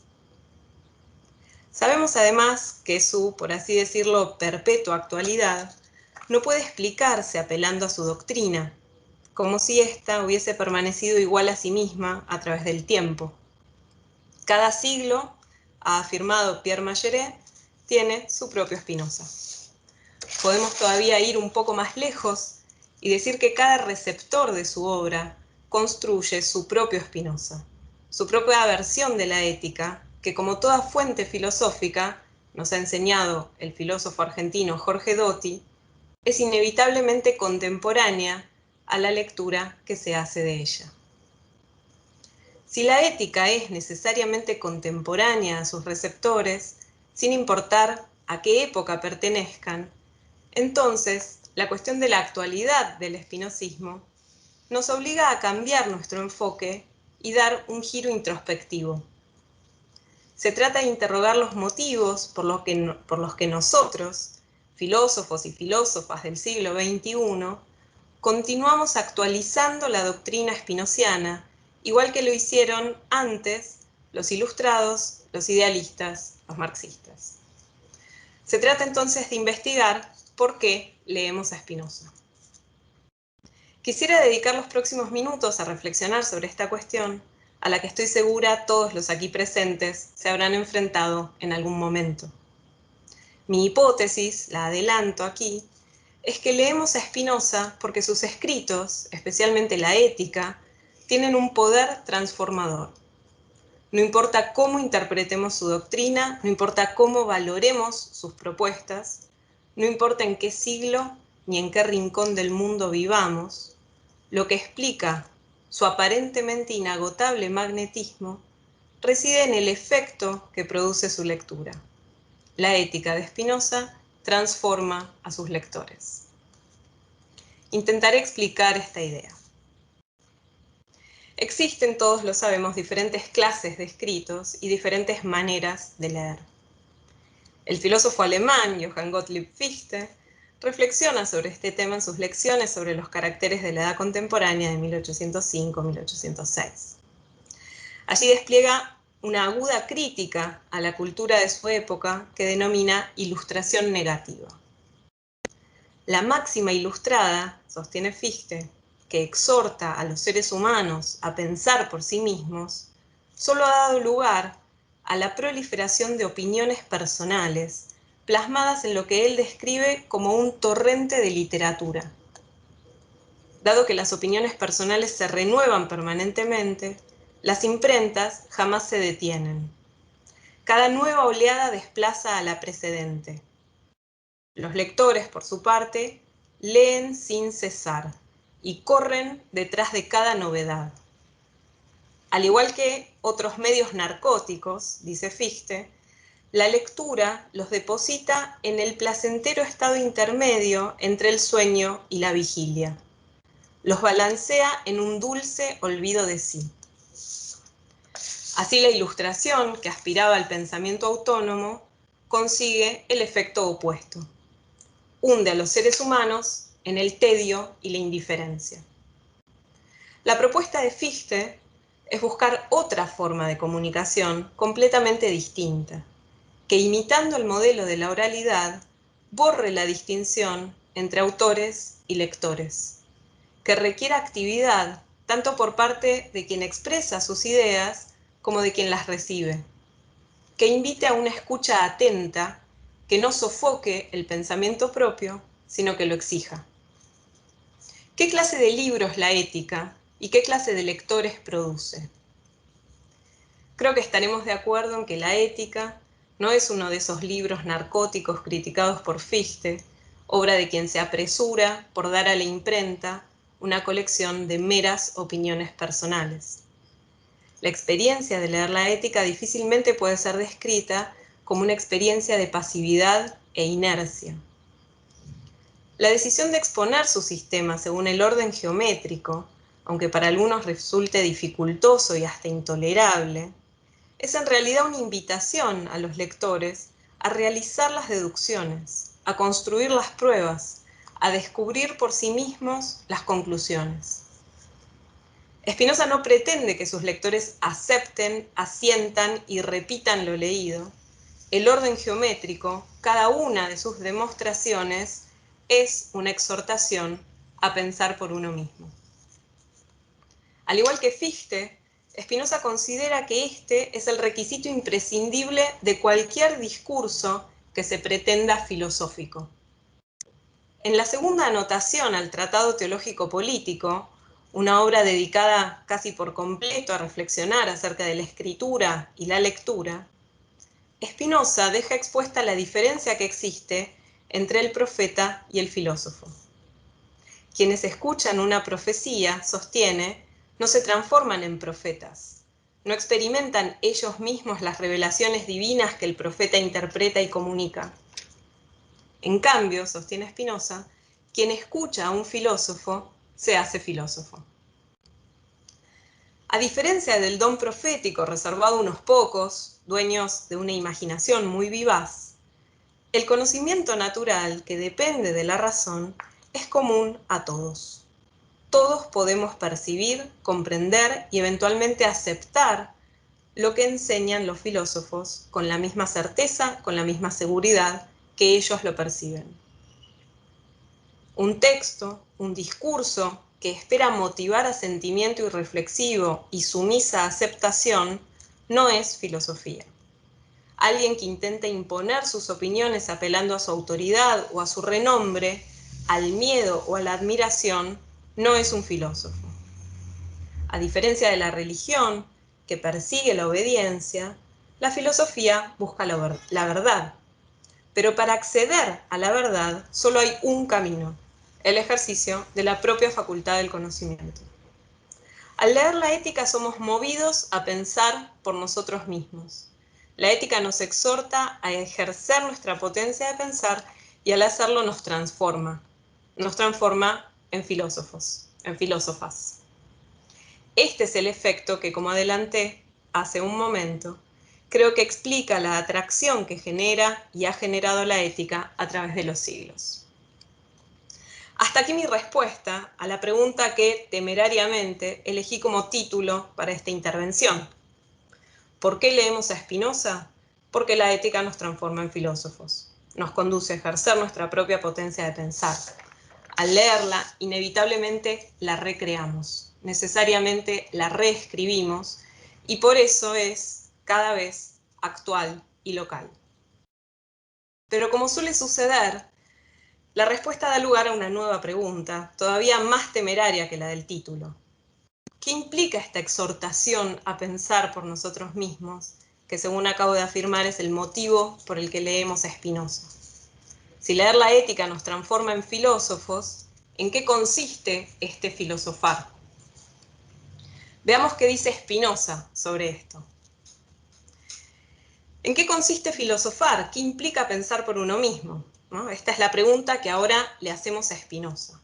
S4: Sabemos además que su, por así decirlo, perpetua actualidad no puede explicarse apelando a su doctrina, como si ésta hubiese permanecido igual a sí misma a través del tiempo. Cada siglo, ha afirmado Pierre Majeret, tiene su propio Spinoza. Podemos todavía ir un poco más lejos y decir que cada receptor de su obra construye su propio Spinoza, su propia versión de la ética, que como toda fuente filosófica, nos ha enseñado el filósofo argentino Jorge Dotti, es inevitablemente contemporánea a la lectura que se hace de ella. Si la ética es necesariamente contemporánea a sus receptores, sin importar a qué época pertenezcan, entonces la cuestión de la actualidad del espinozismo nos obliga a cambiar nuestro enfoque y dar un giro introspectivo. Se trata de interrogar los motivos por los que nosotros, filósofos y filósofas del siglo XXI, continuamos actualizando la doctrina spinoziana, igual que lo hicieron antes los ilustrados, los idealistas, los marxistas. Se trata entonces de investigar por qué leemos a Spinoza. Quisiera dedicar los próximos minutos a reflexionar sobre esta cuestión, a la que estoy segura todos los aquí presentes se habrán enfrentado en algún momento. Mi hipótesis, la adelanto aquí, es que leemos a Spinoza porque sus escritos, especialmente la Ética, tienen un poder transformador. No importa cómo interpretemos su doctrina, no importa cómo valoremos sus propuestas, no importa en qué siglo ni en qué rincón del mundo vivamos, lo que explica su aparentemente inagotable magnetismo reside en el efecto que produce su lectura. La Ética de Spinoza transforma a sus lectores. Intentaré explicar esta idea. Existen, todos lo sabemos, diferentes clases de escritos y diferentes maneras de leer. El filósofo alemán Johann Gottlieb Fichte reflexiona sobre este tema en sus lecciones sobre los caracteres de la edad contemporánea de 1805-1806. Allí despliega una aguda crítica a la cultura de su época que denomina ilustración negativa. La máxima ilustrada, sostiene Fichte, que exhorta a los seres humanos a pensar por sí mismos, solo ha dado lugar a la proliferación de opiniones personales, plasmadas en lo que él describe como un torrente de literatura. Dado que las opiniones personales se renuevan permanentemente, las imprentas jamás se detienen. Cada nueva oleada desplaza a la precedente. Los lectores, por su parte, leen sin cesar y corren detrás de cada novedad. Al igual que otros medios narcóticos, dice Fichte, la lectura los deposita en el placentero estado intermedio entre el sueño y la vigilia. Los balancea en un dulce olvido de sí. Así la ilustración, que aspiraba al pensamiento autónomo, consigue el efecto opuesto. Hunde a los seres humanos en el tedio y la indiferencia. La propuesta de Fichte es buscar otra forma de comunicación completamente distinta, que imitando el modelo de la oralidad, borre la distinción entre autores y lectores, que requiera actividad tanto por parte de quien expresa sus ideas como de quien las recibe, que invite a una escucha atenta, que no sofoque el pensamiento propio, sino que lo exija. ¿Qué clase de libros la Ética y qué clase de lectores produce? Creo que estaremos de acuerdo en que la Ética no es uno de esos libros narcóticos criticados por Fichte, obra de quien se apresura por dar a la imprenta una colección de meras opiniones personales. La experiencia de leer la Ética difícilmente puede ser descrita como una experiencia de pasividad e inercia. La decisión de exponer su sistema según el orden geométrico, aunque para algunos resulte dificultoso y hasta intolerable, es en realidad una invitación a los lectores a realizar las deducciones, a construir las pruebas, a descubrir por sí mismos las conclusiones. Spinoza no pretende que sus lectores acepten, asientan y repitan lo leído. El orden geométrico, cada una de sus demostraciones, es una exhortación a pensar por uno mismo. Al igual que Fichte, Spinoza considera que este es el requisito imprescindible de cualquier discurso que se pretenda filosófico. En la segunda anotación al Tratado Teológico Político, una obra dedicada casi por completo a reflexionar acerca de la escritura y la lectura, Spinoza deja expuesta la diferencia que existe entre el profeta y el filósofo. Quienes escuchan una profecía, sostiene, no se transforman en profetas, no experimentan ellos mismos las revelaciones divinas que el profeta interpreta y comunica. En cambio, sostiene Spinoza, quien escucha a un filósofo se hace filósofo. A diferencia del don profético reservado a unos pocos, dueños de una imaginación muy vivaz, el conocimiento natural, que depende de la razón, es común a todos. Todos podemos percibir, comprender y eventualmente aceptar lo que enseñan los filósofos con la misma certeza, con la misma seguridad que ellos lo perciben. Un texto, un discurso que espera motivar a sentimiento irreflexivo y sumisa aceptación no es filosofía. Alguien que intenta imponer sus opiniones apelando a su autoridad o a su renombre, al miedo o a la admiración, no es un filósofo. A diferencia de la religión, que persigue la obediencia, la filosofía busca la verdad. Pero para acceder a la verdad solo hay un camino, el ejercicio de la propia facultad del conocimiento. Al leer la ética somos movidos a pensar por nosotros mismos. La ética nos exhorta a ejercer nuestra potencia de pensar y al hacerlo nos transforma en filósofos, en filósofas. Este es el efecto que, como adelanté hace un momento, creo que explica la atracción que genera y ha generado la ética a través de los siglos. Hasta aquí mi respuesta a la pregunta que temerariamente elegí como título para esta intervención. ¿Por qué leemos a Spinoza? Porque la ética nos transforma en filósofos, nos conduce a ejercer nuestra propia potencia de pensar. Al leerla, inevitablemente la recreamos, necesariamente la reescribimos, y por eso es cada vez actual y local. Pero como suele suceder, la respuesta da lugar a una nueva pregunta, todavía más temeraria que la del título. ¿Qué implica esta exhortación a pensar por nosotros mismos, que según acabo de afirmar es el motivo por el que leemos a Spinoza? Si leer la ética nos transforma en filósofos, ¿en qué consiste este filosofar? Veamos qué dice Spinoza sobre esto. ¿En qué consiste filosofar? ¿Qué implica pensar por uno mismo? ¿No? Esta es la pregunta que ahora le hacemos a Spinoza.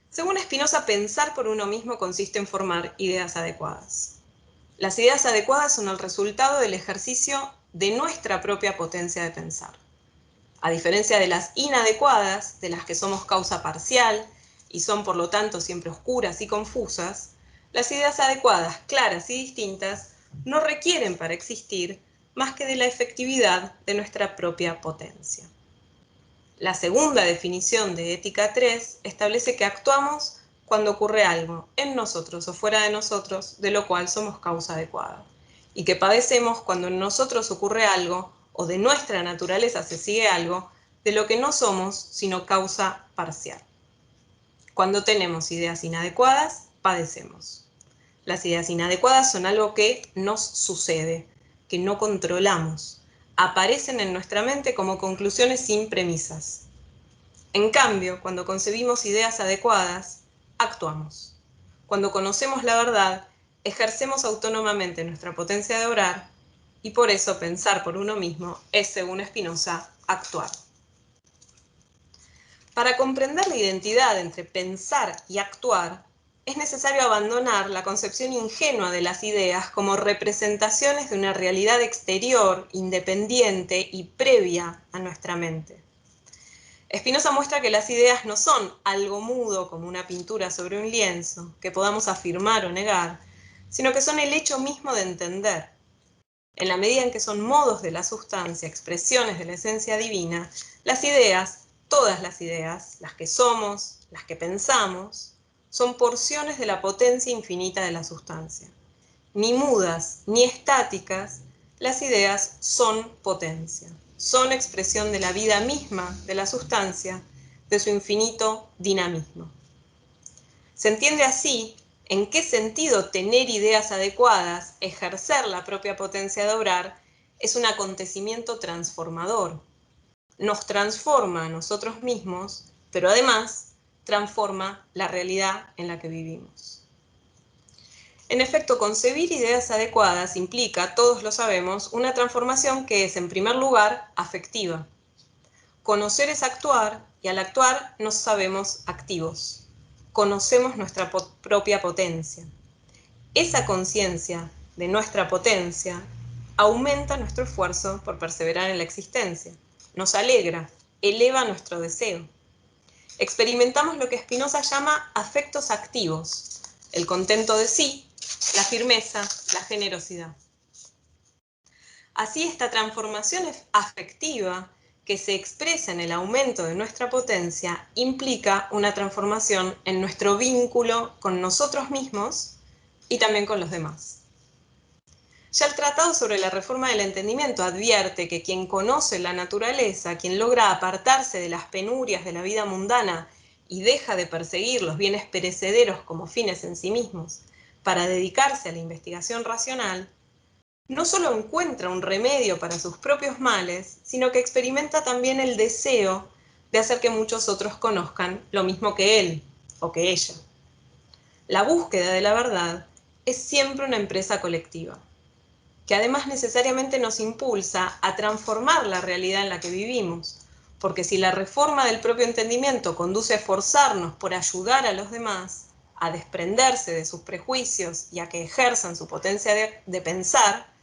S4: Según Spinoza, pensar por uno mismo consiste en formar ideas adecuadas. Las ideas adecuadas son el resultado del ejercicio de nuestra propia potencia de pensar. A diferencia de las inadecuadas, de las que somos causa parcial y son por lo tanto siempre oscuras y confusas, las ideas adecuadas, claras y distintas, no requieren para existir más que de la efectividad de nuestra propia potencia. La segunda definición de Ética 3 establece que actuamos cuando ocurre algo en nosotros o fuera de nosotros de lo cual somos causa adecuada, y que padecemos cuando en nosotros ocurre algo o de nuestra naturaleza se sigue algo de lo que no somos sino causa parcial. Cuando tenemos ideas inadecuadas, padecemos. Las ideas inadecuadas son algo que nos sucede, que no controlamos. Aparecen en nuestra mente como conclusiones sin premisas. En cambio, cuando concebimos ideas adecuadas, actuamos. Cuando conocemos la verdad, ejercemos autónomamente nuestra potencia de obrar, y por eso pensar por uno mismo es, según Spinoza, actuar. Para comprender la identidad entre pensar y actuar, es necesario abandonar la concepción ingenua de las ideas como representaciones de una realidad exterior, independiente y previa a nuestra mente. Spinoza muestra que las ideas no son algo mudo como una pintura sobre un lienzo, que podamos afirmar o negar, sino que son el hecho mismo de entender. En la medida en que son modos de la sustancia, expresiones de la esencia divina, las ideas, todas las ideas, las que somos, las que pensamos, son porciones de la potencia infinita de la sustancia. Ni mudas ni estáticas, las ideas son potencia, son expresión de la vida misma de la sustancia, de su infinito dinamismo. Se entiende así en qué sentido tener ideas adecuadas, ejercer la propia potencia de obrar, es un acontecimiento transformador. Nos transforma a nosotros mismos, pero además transforma la realidad en la que vivimos. En efecto, concebir ideas adecuadas implica, todos lo sabemos, una transformación que es, en primer lugar, afectiva. Conocer es actuar, y al actuar nos sabemos activos. Conocemos nuestra propia potencia. Esa conciencia de nuestra potencia aumenta nuestro esfuerzo por perseverar en la existencia. Nos alegra, eleva nuestro deseo. Experimentamos lo que Spinoza llama afectos activos: el contento de sí, la firmeza, la generosidad. Así, esta transformación afectiva que se expresa en el aumento de nuestra potencia implica una transformación en nuestro vínculo con nosotros mismos y también con los demás. Ya el Tratado sobre la Reforma del Entendimiento advierte que quien conoce la naturaleza, quien logra apartarse de las penurias de la vida mundana y deja de perseguir los bienes perecederos como fines en sí mismos para dedicarse a la investigación racional, no solo encuentra un remedio para sus propios males, sino que experimenta también el deseo de hacer que muchos otros conozcan lo mismo que él o que ella. La búsqueda de la verdad es siempre una empresa colectiva, que además necesariamente nos impulsa a transformar la realidad en la que vivimos, porque si la reforma del propio entendimiento conduce a esforzarnos por ayudar a los demás a desprenderse de sus prejuicios y a que ejerzan su potencia de pensar,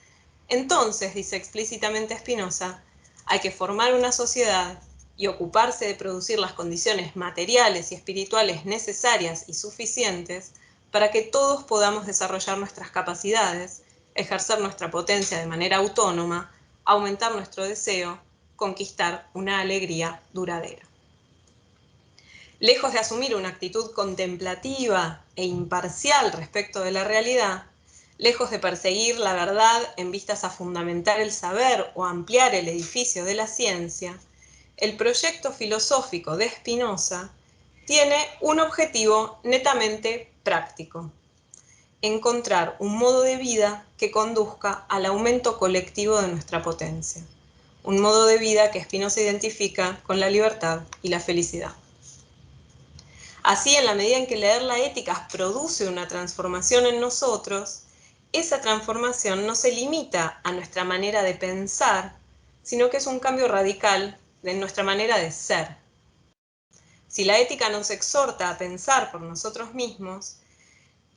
S4: entonces, dice explícitamente Spinoza, hay que formar una sociedad y ocuparse de producir las condiciones materiales y espirituales necesarias y suficientes para que todos podamos desarrollar nuestras capacidades, ejercer nuestra potencia de manera autónoma, aumentar nuestro deseo, conquistar una alegría duradera. Lejos de asumir una actitud contemplativa e imparcial respecto de la realidad, lejos de perseguir la verdad en vistas a fundamentar el saber o ampliar el edificio de la ciencia, el proyecto filosófico de Spinoza tiene un objetivo netamente práctico: encontrar un modo de vida que conduzca al aumento colectivo de nuestra potencia, un modo de vida que Spinoza identifica con la libertad y la felicidad. Así, en la medida en que leer la Ética produce una transformación en nosotros, esa transformación no se limita a nuestra manera de pensar, sino que es un cambio radical de nuestra manera de ser. Si la Ética nos exhorta a pensar por nosotros mismos,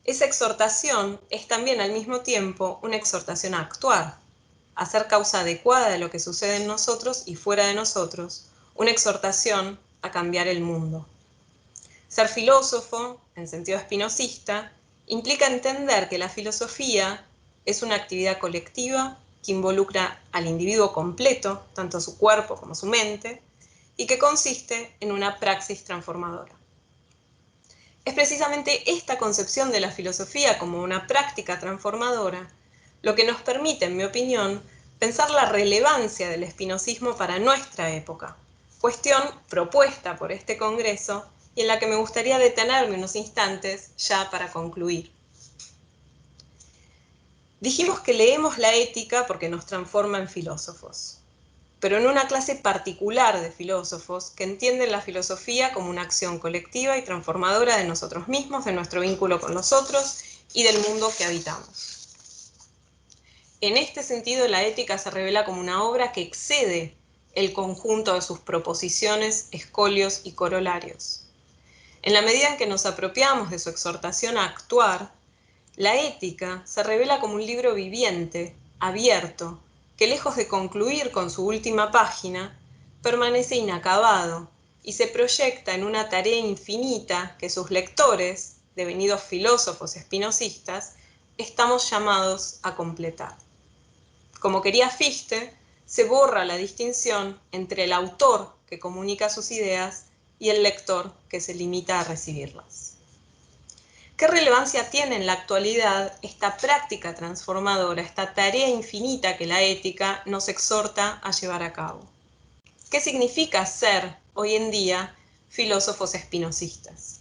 S4: esa exhortación es también al mismo tiempo una exhortación a actuar, a ser causa adecuada de lo que sucede en nosotros y fuera de nosotros, una exhortación a cambiar el mundo. Ser filósofo, en sentido espinosista, implica entender que la filosofía es una actividad colectiva que involucra al individuo completo, tanto su cuerpo como su mente, y que consiste en una praxis transformadora. Es precisamente esta concepción de la filosofía como una práctica transformadora lo que nos permite, en mi opinión, pensar la relevancia del espinosismo para nuestra época, cuestión propuesta por este Congreso y en la que me gustaría detenerme unos instantes ya para concluir. Dijimos que leemos la Ética porque nos transforma en filósofos, pero en una clase particular de filósofos que entienden la filosofía como una acción colectiva y transformadora de nosotros mismos, de nuestro vínculo con los otros y del mundo que habitamos. En este sentido, la Ética se revela como una obra que excede el conjunto de sus proposiciones, escolios y corolarios. En la medida en que nos apropiamos de su exhortación a actuar, la Ética se revela como un libro viviente, abierto, que lejos de concluir con su última página, permanece inacabado y se proyecta en una tarea infinita que sus lectores, devenidos filósofos espinosistas, estamos llamados a completar. Como quería Fichte, se borra la distinción entre el autor que comunica sus ideas y el lector que se limita a recibirlas. ¿Qué relevancia tiene en la actualidad esta práctica transformadora, esta tarea infinita que la Ética nos exhorta a llevar a cabo? ¿Qué significa ser, hoy en día, filósofos espinosistas.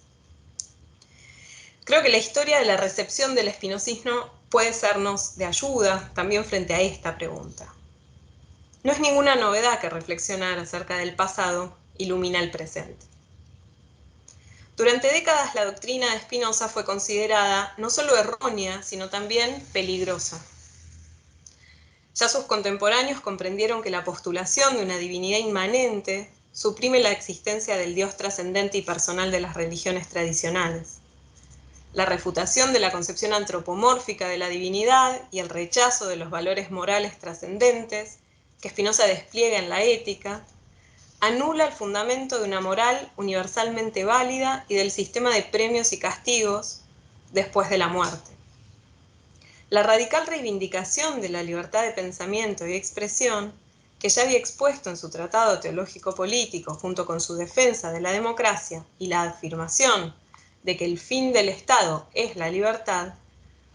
S4: Creo que la historia de la recepción del espinosismo puede sernos de ayuda también frente a esta pregunta. No es ninguna novedad que reflexionar acerca del pasado ilumina el presente. Durante décadas la doctrina de Spinoza fue considerada no solo errónea, sino también peligrosa. Ya sus contemporáneos comprendieron que la postulación de una divinidad inmanente suprime la existencia del Dios trascendente y personal de las religiones tradicionales. La refutación de la concepción antropomórfica de la divinidad y el rechazo de los valores morales trascendentes que Spinoza despliega en la ética, anula el fundamento de una moral universalmente válida y del sistema de premios y castigos después de la muerte. La radical reivindicación de la libertad de pensamiento y expresión, que ya había expuesto en su tratado teológico-político junto con su defensa de la democracia y la afirmación de que el fin del Estado es la libertad,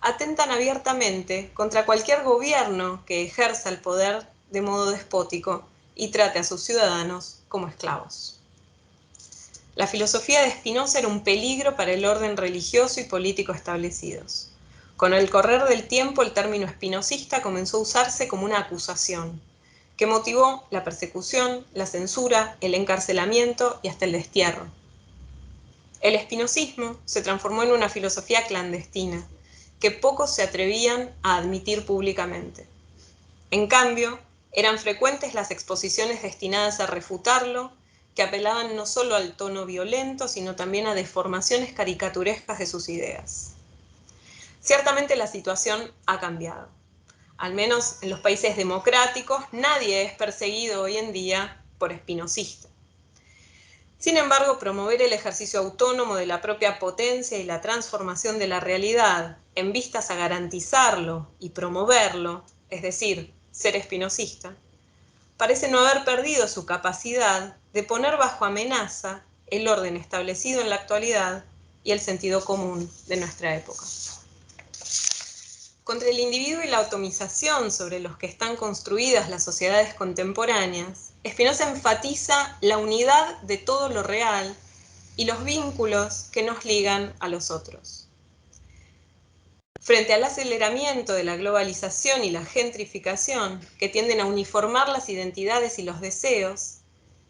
S4: atentan abiertamente contra cualquier gobierno que ejerza el poder de modo despótico y trate a sus ciudadanos como esclavos. La filosofía de Spinoza era un peligro para el orden religioso y político establecidos. Con el correr del tiempo, el término espinosista comenzó a usarse como una acusación, que motivó la persecución, la censura, el encarcelamiento y hasta el destierro. El espinosismo se transformó en una filosofía clandestina, que pocos se atrevían a admitir públicamente. En cambio, eran frecuentes las exposiciones destinadas a refutarlo, que apelaban no solo al tono violento, sino también a deformaciones caricaturescas de sus ideas. Ciertamente la situación ha cambiado. Al menos en los países democráticos, nadie es perseguido hoy en día por espinosista. Sin embargo, promover el ejercicio autónomo de la propia potencia y la transformación de la realidad en vistas a garantizarlo y promoverlo, es decir, ser espinosista, parece no haber perdido su capacidad de poner bajo amenaza el orden establecido en la actualidad y el sentido común de nuestra época. Contra el individuo y la atomización sobre los que están construidas las sociedades contemporáneas, Spinoza enfatiza la unidad de todo lo real y los vínculos que nos ligan a los otros. Frente al aceleramiento de la globalización y la gentrificación, que tienden a uniformar las identidades y los deseos,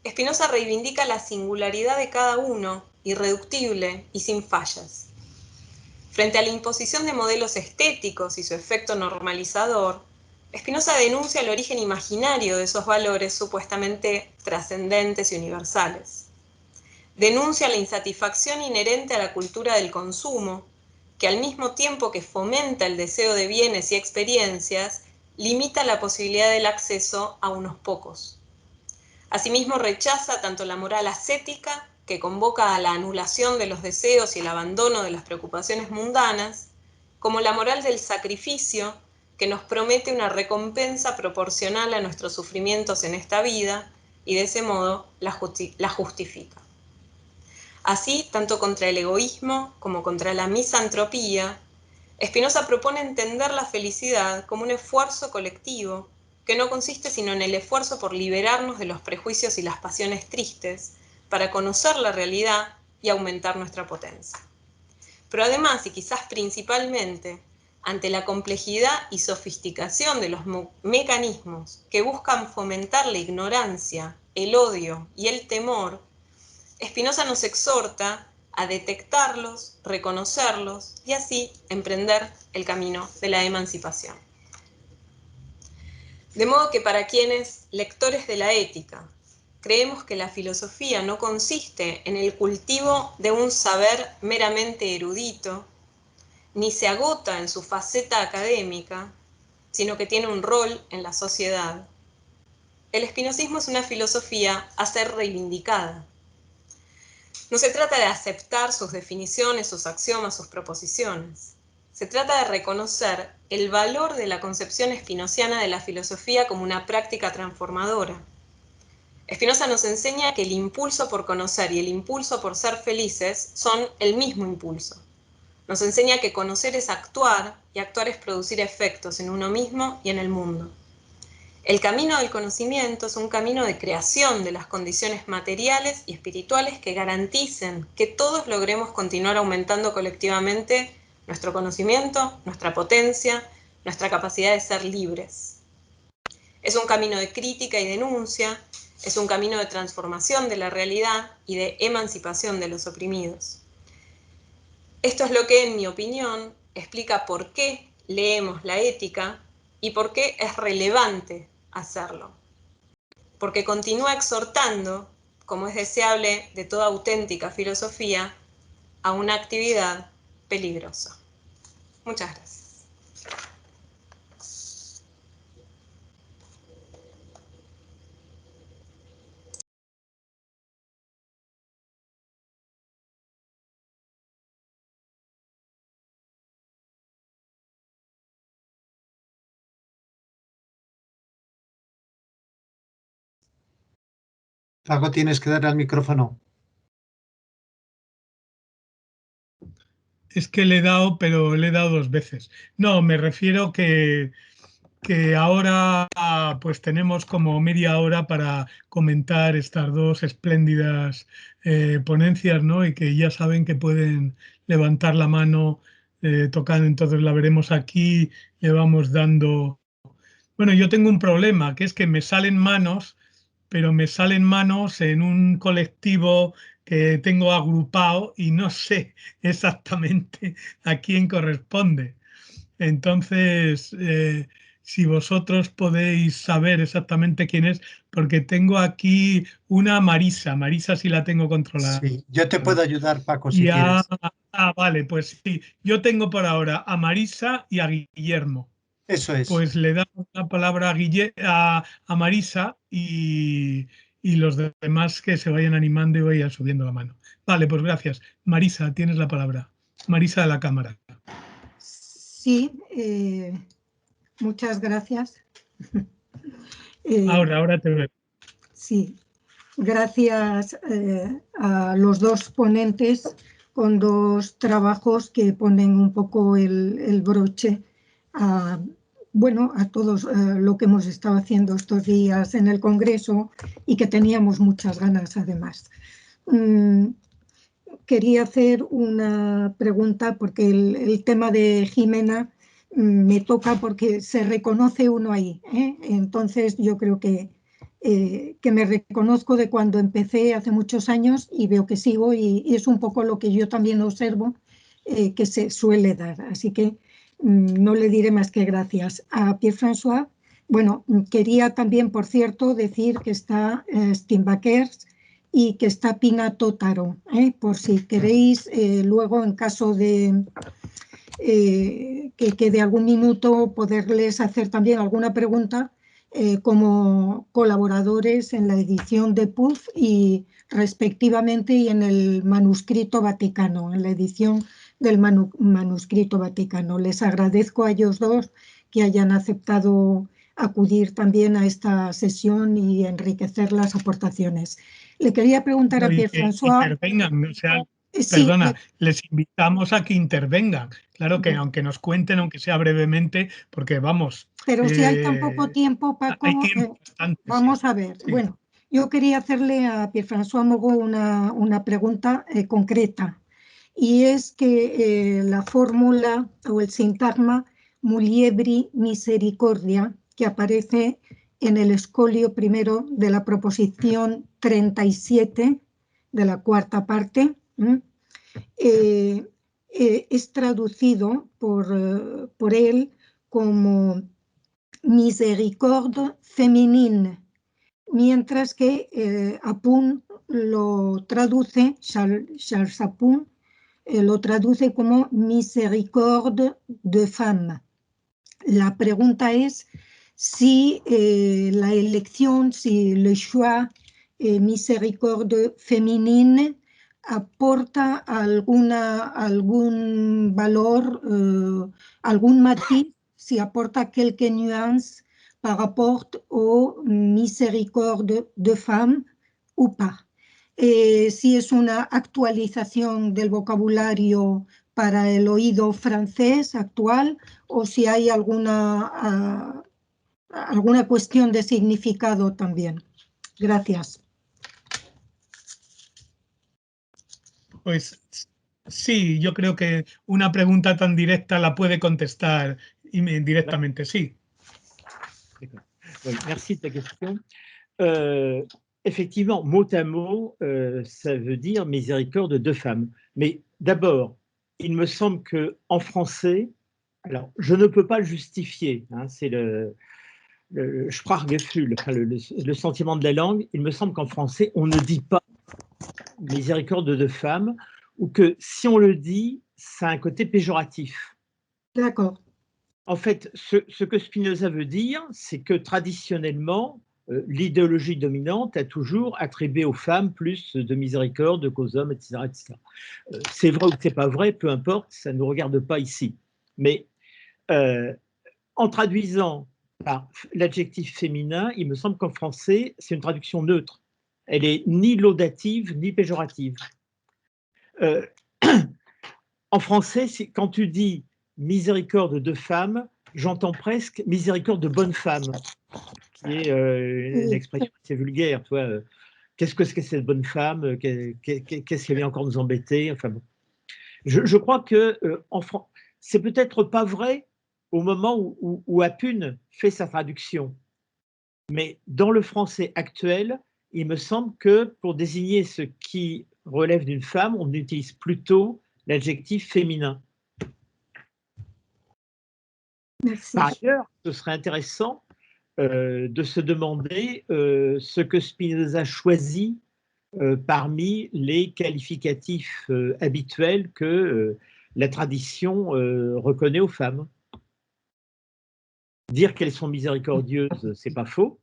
S4: Spinoza reivindica la singularidad de cada uno, irreductible y sin fallas. Frente a la imposición de modelos estéticos y su efecto normalizador, Spinoza denuncia el origen imaginario de esos valores supuestamente trascendentes y universales. Denuncia la insatisfacción inherente a la cultura del consumo, que al mismo tiempo que fomenta el deseo de bienes y experiencias, limita la posibilidad del acceso a unos pocos. Asimismo, rechaza tanto la moral ascética, que convoca a la anulación de los deseos y el abandono de las preocupaciones mundanas, como la moral del sacrificio, que nos promete una recompensa proporcional a nuestros sufrimientos en esta vida y de ese modo la justifica. Así, tanto contra el egoísmo como contra la misantropía, Spinoza propone entender la felicidad como un esfuerzo colectivo que no consiste sino en el esfuerzo por liberarnos de los prejuicios y las pasiones tristes para conocer la realidad y aumentar nuestra potencia. Pero además, y quizás principalmente, ante la complejidad y sofisticación de los mecanismos que buscan fomentar la ignorancia, el odio y el temor, Spinoza nos exhorta a detectarlos, reconocerlos y así emprender el camino de la emancipación. De modo que para quienes, lectores de la ética, creemos que la filosofía no consiste en el cultivo de un saber meramente erudito, ni se agota en su faceta académica, sino que tiene un rol en la sociedad, el espinosismo es una filosofía a ser reivindicada. No se trata de aceptar sus definiciones, sus axiomas, sus proposiciones. Se trata de reconocer el valor de la concepción spinociana de la filosofía como una práctica transformadora. Spinoza nos enseña que el impulso por conocer y el impulso por ser felices son el mismo impulso. Nos enseña que conocer es actuar y actuar es producir efectos en uno mismo y en el mundo. El camino del conocimiento es un camino de creación de las condiciones materiales y espirituales que garanticen que todos logremos continuar aumentando colectivamente nuestro conocimiento, nuestra potencia, nuestra capacidad de ser libres. Es un camino de crítica y denuncia, es un camino de transformación de la realidad y de emancipación de los oprimidos. Esto es lo que, en mi opinión, explica por qué leemos la ética y por qué es relevante hacerlo. Porque continúa exhortando, como es deseable de toda auténtica filosofía, a una actividad peligrosa. Muchas gracias.
S2: Paco, tienes que darle al micrófono.
S1: Es que le he dado, pero le he dado 2 veces. No, me refiero que ahora pues tenemos como media hora para comentar estas 2 espléndidas ponencias, ¿no? Y que ya saben que pueden levantar la mano, tocar, entonces la veremos aquí, le vamos dando. Bueno, yo tengo un problema, que es que me salen manos, pero me salen manos en un colectivo que tengo agrupado y no sé exactamente a quién corresponde. Entonces, si vosotros podéis saber exactamente quién es, porque tengo aquí una Marisa, Marisa sí la tengo controlada.
S2: Sí, yo te puedo ayudar, Paco, si
S1: Y
S2: quieres.
S1: vale, pues sí, yo tengo por ahora a Marisa y a Guillermo.
S2: Eso es.
S1: Pues le damos la palabra a Marisa y los demás que se vayan animando y vayan subiendo la mano. Vale, pues gracias. Marisa, tienes la palabra. Marisa de la Cámara.
S5: Sí, muchas gracias.
S1: Ahora te veo.
S5: Sí, gracias a los 2 ponentes con 2 trabajos que ponen un poco el broche a, bueno, a todos lo que hemos estado haciendo estos días en el Congreso y que teníamos muchas ganas además. Quería hacer una pregunta porque el tema de Jimena me toca porque se reconoce uno ahí, ¿eh? Entonces yo creo que me reconozco de cuando empecé hace muchos años y veo que sigo y es un poco lo que yo también observo que se suele dar. Así que no le diré más que gracias. A Pierre-François, bueno, quería también, por cierto, decir que está Steenbackers y que está Pina Totaro, por si queréis luego en caso de que quede algún minuto poderles hacer también alguna pregunta como colaboradores en la edición de PUF y respectivamente y en el manuscrito vaticano, en la edición del manuscrito vaticano. Les agradezco a ellos 2 que hayan aceptado acudir también a esta sesión y enriquecer las aportaciones. Le quería preguntar a Pierre-François.
S1: Intervengan, o sea,
S5: Sí,
S1: perdona, les invitamos a que intervengan. Claro que aunque nos cuenten, aunque sea brevemente, porque vamos.
S5: Pero si hay tan poco tiempo, Paco,
S1: hay tiempo bastante,
S5: vamos
S1: sí.
S5: a ver.
S1: Sí.
S5: Bueno, yo quería hacerle a Pierre-François Moreau una pregunta concreta. Y es que la fórmula o el sintagma muliebri misericordia, que aparece en el escolio primero de la proposición 37 de la 4ª parte, es traducido por él como miséricorde féminine, mientras que Apun lo traduce, Charles Apun, lo traduce como miséricorde de femme. La pregunta es si la elección, si le choix miséricorde féminine aporta algún valor, algún matiz, si aporta quelque nuance par rapport au miséricorde de femme ou pas. Si es una actualización del vocabulario para el oído francés actual o si hay alguna alguna cuestión de significado también. Gracias.
S1: Pues sí, yo creo que una pregunta tan directa la puede contestar directamente, sí.
S3: Oui, merci de ta question. Effectivement, mot à mot, ça veut dire miséricorde de deux femmes. Mais d'abord, il me semble qu'en français, alors je ne peux pas le justifier, hein, c'est le Sprachgefühl, enfin, le sentiment de la langue. Il me semble qu'en français, on ne dit pas miséricorde de deux femmes, ou que si on le dit, ça a un côté péjoratif.
S5: D'accord.
S3: En fait, ce que Spinoza veut dire, c'est que traditionnellement, l'idéologie dominante a toujours attribué aux femmes plus de miséricorde qu'aux hommes, etc. etc. C'est vrai ou c'est pas vrai, peu importe, ça ne nous regarde pas ici. Mais en traduisant par l'adjectif féminin, il me semble qu'en français, c'est une traduction neutre. Elle est ni laudative ni péjorative. En français, quand tu dis miséricorde de femme, j'entends presque miséricorde de bonne femme, qui est une expression assez vulgaire. Qu'est-ce que c'est que cette bonne femme? Qu'est-ce qui vient encore nous embêter? Enfin, bon. Je crois que c'est peut-être pas vrai au moment où Apune fait sa traduction, mais dans le français actuel, il me semble que pour désigner ce qui relève d'une femme, on utilise plutôt l'adjectif féminin.
S5: Merci.
S3: Par ailleurs, ce serait intéressant de se demander ce que Spinoza choisit parmi les qualificatifs habituels que la tradition reconnaît aux femmes. Dire qu'elles sont miséricordieuses, c'est pas faux,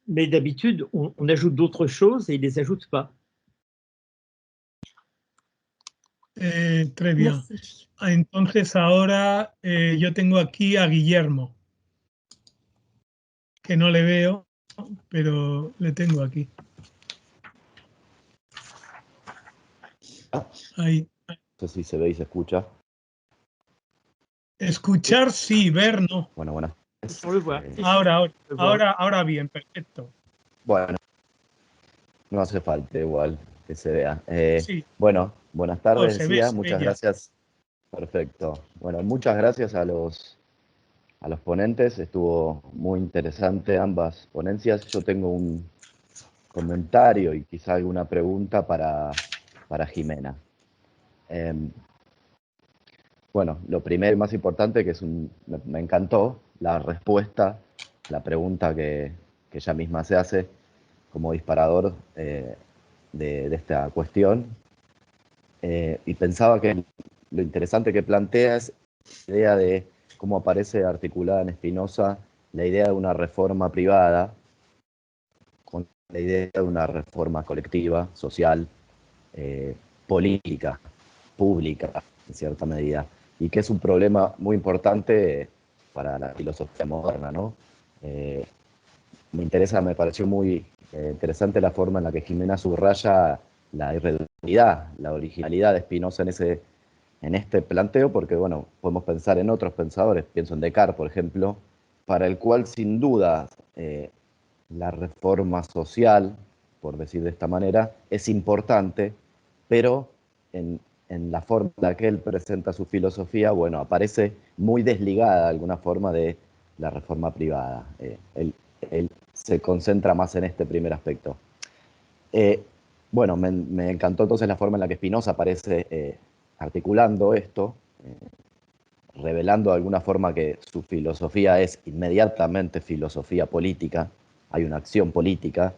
S3: mais d'habitude, on ajoute d'autres choses et ils les ajoute pas.
S1: Très bien. Entonces ahora yo tengo aquí a Guillermo, que no le veo, pero le tengo aquí. Ahí.
S6: No sé si se ve y se escucha.
S1: Escuchar sí, ver no.
S6: Bueno, buenas.
S1: Ahora bien, perfecto.
S6: Bueno, no hace falta igual que se vea.
S1: Sí.
S6: Bueno, buenas tardes, decía. Muchas
S1: bella.
S6: gracias. Perfecto. Bueno, muchas gracias a los ponentes. Estuvo muy interesante ambas ponencias. Yo tengo un comentario y quizá alguna pregunta para Jimena. Bueno, lo primero y más importante, que me encantó la respuesta, la pregunta que ella misma se hace como disparador de esta cuestión. Y pensaba que lo interesante que plantea es la idea de cómo aparece articulada en Spinoza la idea de una reforma privada con la idea de una reforma colectiva, social, política, pública, en cierta medida, y que es un problema muy importante para la filosofía moderna, ¿no? Me pareció muy interesante la forma en la que Jimena subraya la irregularidad, la originalidad de Spinoza en este planteo, porque bueno, podemos pensar en otros pensadores, pienso en Descartes, por ejemplo, para el cual sin duda la reforma social, por decir de esta manera, es importante, pero en la forma en la que él presenta su filosofía, bueno, aparece muy desligada de alguna forma de la reforma privada. Él se concentra más en este primer aspecto. Bueno, me encantó entonces la forma en la que Spinoza aparece articulando esto, revelando de alguna forma que su filosofía es inmediatamente filosofía política, hay una acción política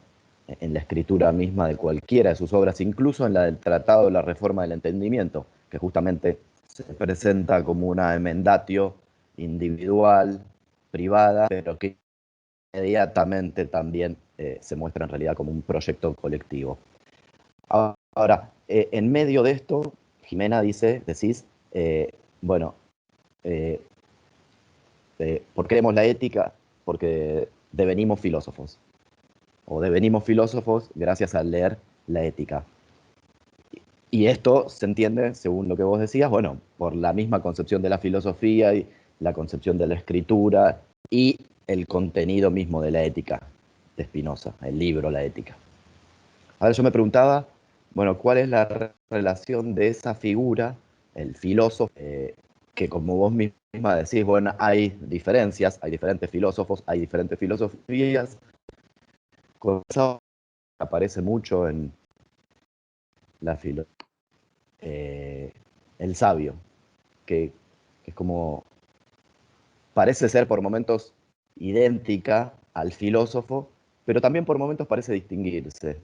S6: en la escritura misma de cualquiera de sus obras, incluso en la del Tratado de la Reforma del Entendimiento, que justamente se presenta como una emendatio individual, privada, pero que inmediatamente también se muestra en realidad como un proyecto colectivo. Ahora, en medio de esto, Jimena decís, bueno, ¿por qué vemos la ética? Porque devenimos filósofos. O devenimos filósofos gracias a leer la ética. Y esto se entiende, según lo que vos decías, bueno, por la misma concepción de la filosofía y la concepción de la escritura, y el contenido mismo de la ética de Spinoza, el libro La Ética. Ahora yo me preguntaba, bueno, ¿cuál es la relación de esa figura, el filósofo, que como vos misma decís, bueno, hay diferencias, hay diferentes filósofos, hay diferentes filosofías, cosa que aparece mucho en la filosofía, el sabio, que es como, parece ser por momentos idéntica al filósofo, pero también por momentos parece distinguirse.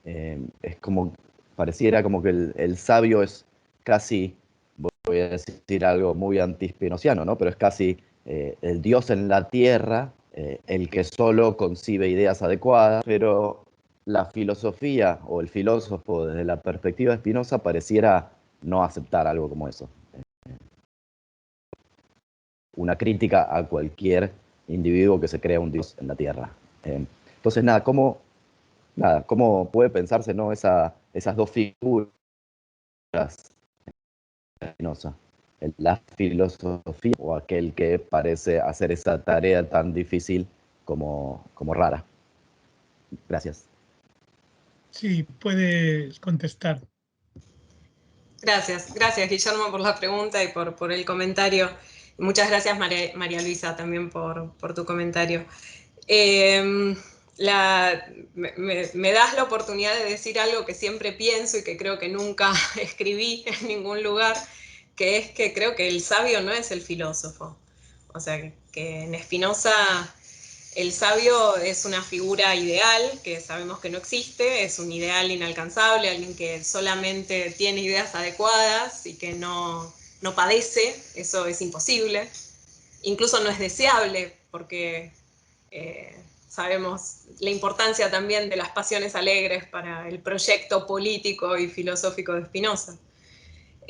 S6: Es como, pareciera como que el sabio es casi, voy a decir algo muy anti-spinoziano, ¿no? Pero es casi el Dios en la tierra, el que solo concibe ideas adecuadas, pero la filosofía o el filósofo desde la perspectiva de Spinoza pareciera no aceptar algo como eso. Una crítica a cualquier individuo que se crea un Dios en la tierra. Entonces, ¿cómo puede pensarse, ¿no? Esas dos figuras de Spinoza? La filosofía o aquel que parece hacer esa tarea tan difícil como rara. Gracias.
S1: Sí, puedes contestar.
S4: Gracias, gracias Guillermo por la pregunta y por el comentario. Muchas gracias María Luisa también por tu comentario. Me das la oportunidad de decir algo que siempre pienso y que creo que nunca escribí en ningún lugar, que es que creo que el sabio no es el filósofo. O sea, que en Spinoza el sabio es una figura ideal que sabemos que no existe, es un ideal inalcanzable, alguien que solamente tiene ideas adecuadas y que no padece, eso es imposible. Incluso no es deseable porque sabemos la importancia también de las pasiones alegres para el proyecto político y filosófico de Spinoza.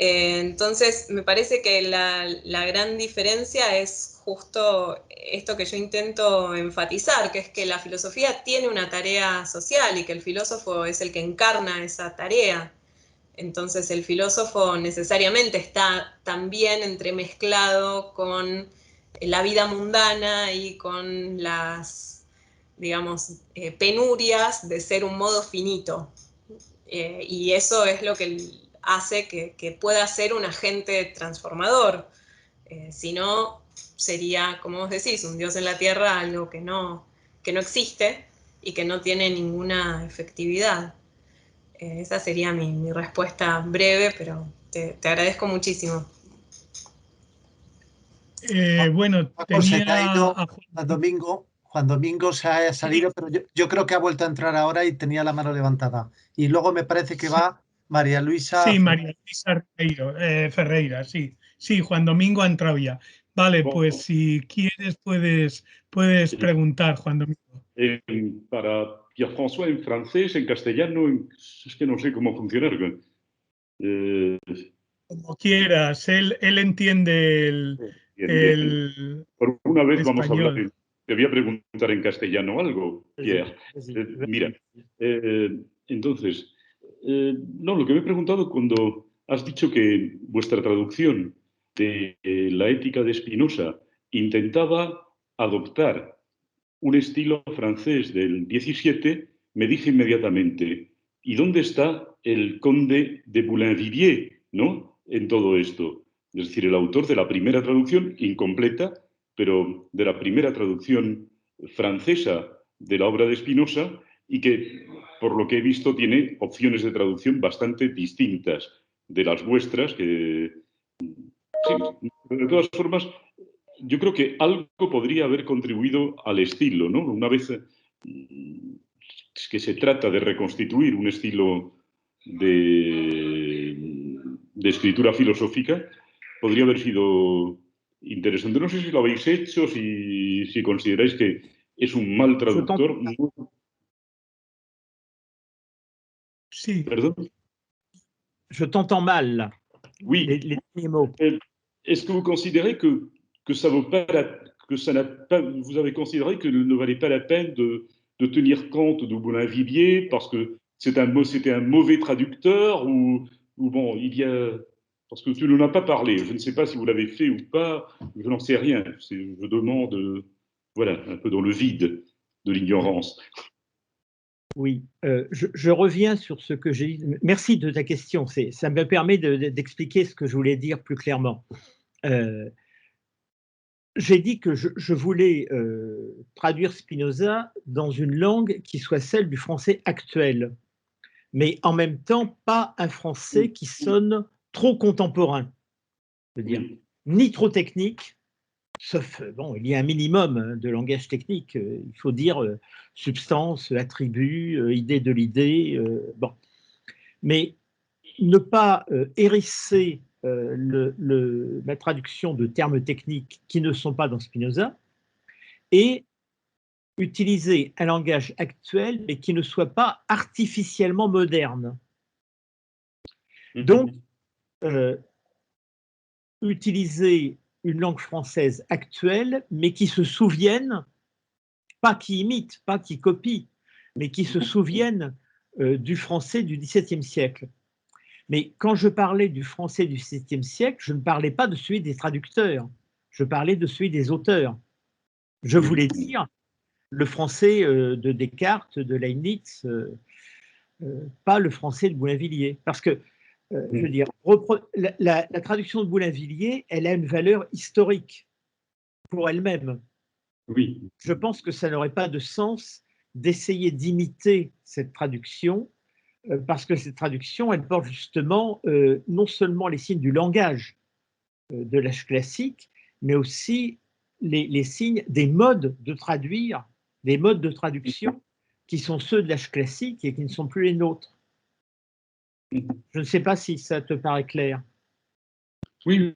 S4: Entonces, me parece que la gran diferencia es justo esto que yo intento enfatizar, que es que la filosofía tiene una tarea social y que el filósofo es el que encarna esa tarea. Entonces, el filósofo necesariamente está también entremezclado con la vida mundana y con las, digamos, penurias de ser un modo finito. Y eso es lo que hace que pueda ser un agente transformador. Si no, sería, como vos decís, un Dios en la tierra, algo que no existe y que no tiene ninguna efectividad. Esa sería mi respuesta breve, pero te agradezco muchísimo.
S1: Bueno,
S2: Paco, se te ha
S1: tenía
S2: ido
S1: a
S2: Juan Domingo se ha salido, pero yo creo que ha vuelto a entrar ahora y tenía la mano levantada. Y luego me parece que va María Luisa.
S1: Sí, María Luisa Ferreira, sí. Sí, Juan Domingo ha entrado ya. Vale,
S7: Bon,
S1: pues si quieres puedes preguntar, Juan Domingo.
S7: para Pierre-François en francés, en castellano, es que no sé cómo funcionar.
S1: Como quieras, él entiende el
S7: Por una vez vamos a hablar,
S1: español.
S7: te voy a preguntar en castellano algo, Pierre. Mira, entonces, no, lo que me he preguntado cuando has dicho que vuestra traducción de la ética de Spinoza intentaba adoptar un estilo francés del 17, me dije inmediatamente, ¿y dónde está el conde de Boulainvilliers, ¿no? En todo esto. Es decir, el autor de la primera traducción, incompleta, pero de la primera traducción francesa de la obra de Spinoza y que, por lo que he visto, tiene opciones de traducción bastante distintas de las vuestras, que, sí, de todas formas, yo creo que algo podría haber contribuido al estilo, ¿no? Una vez que se trata de reconstituir un estilo de escritura filosófica, podría haber sido interesante. No sé si lo habéis hecho, si consideráis que es un mal traductor.
S1: Sí.
S7: ¿Perdón?
S3: Je t'entends mal, là.
S7: Oui.
S3: Les derniers mots.
S7: Est-ce que vous considérez que ça vaut pas que ça n'a pas, vous avez considéré que ne valait pas la peine de tenir compte de Boulainvilliers parce que c'était un mauvais traducteur ou bon, il y a Parce que tu n'en as pas parlé. Je ne sais pas si vous l'avez fait ou pas. Je n'en sais rien. Je demande, voilà, un peu dans le vide de l'ignorance.
S3: Oui, je reviens sur ce que j'ai dit. Merci de ta question. Ça me permet d'expliquer ce que je voulais dire plus clairement. J'ai dit que je voulais traduire Spinoza dans une langue qui soit celle du français actuel, mais en même temps pas un français qui sonne trop contemporain, c'est-à-dire ni trop technique, sauf, bon, il y a un minimum de langage technique, il faut dire substance, attribut, idée de l'idée, bon. Mais ne pas hérisser la traduction de termes techniques qui ne sont pas dans Spinoza et utiliser un langage actuel mais qui ne soit pas artificiellement moderne. Donc, utiliser une langue française actuelle, mais qui se souvienne, pas qui imite, pas qui copie, mais qui se souvienne du français du XVIIe siècle. Mais quand je parlais du français du XVIIe siècle, je ne parlais pas de celui des traducteurs, je parlais de celui des auteurs. Je voulais dire le français de Descartes, de Leibniz, pas le français de Boulainvilliers. Parce que, je veux dire, la traduction de Boulainvilliers, elle a une valeur historique pour elle-même.
S7: Oui.
S3: Je pense que ça n'aurait pas de sens d'essayer d'imiter cette traduction, parce que cette traduction, elle porte justement non seulement les signes du langage de l'âge classique, mais aussi les signes des modes de traduire, des modes de traduction qui sont ceux de l'âge classique et qui ne sont plus les nôtres. Je ne sais pas si ça te paraît clair.
S7: Oui,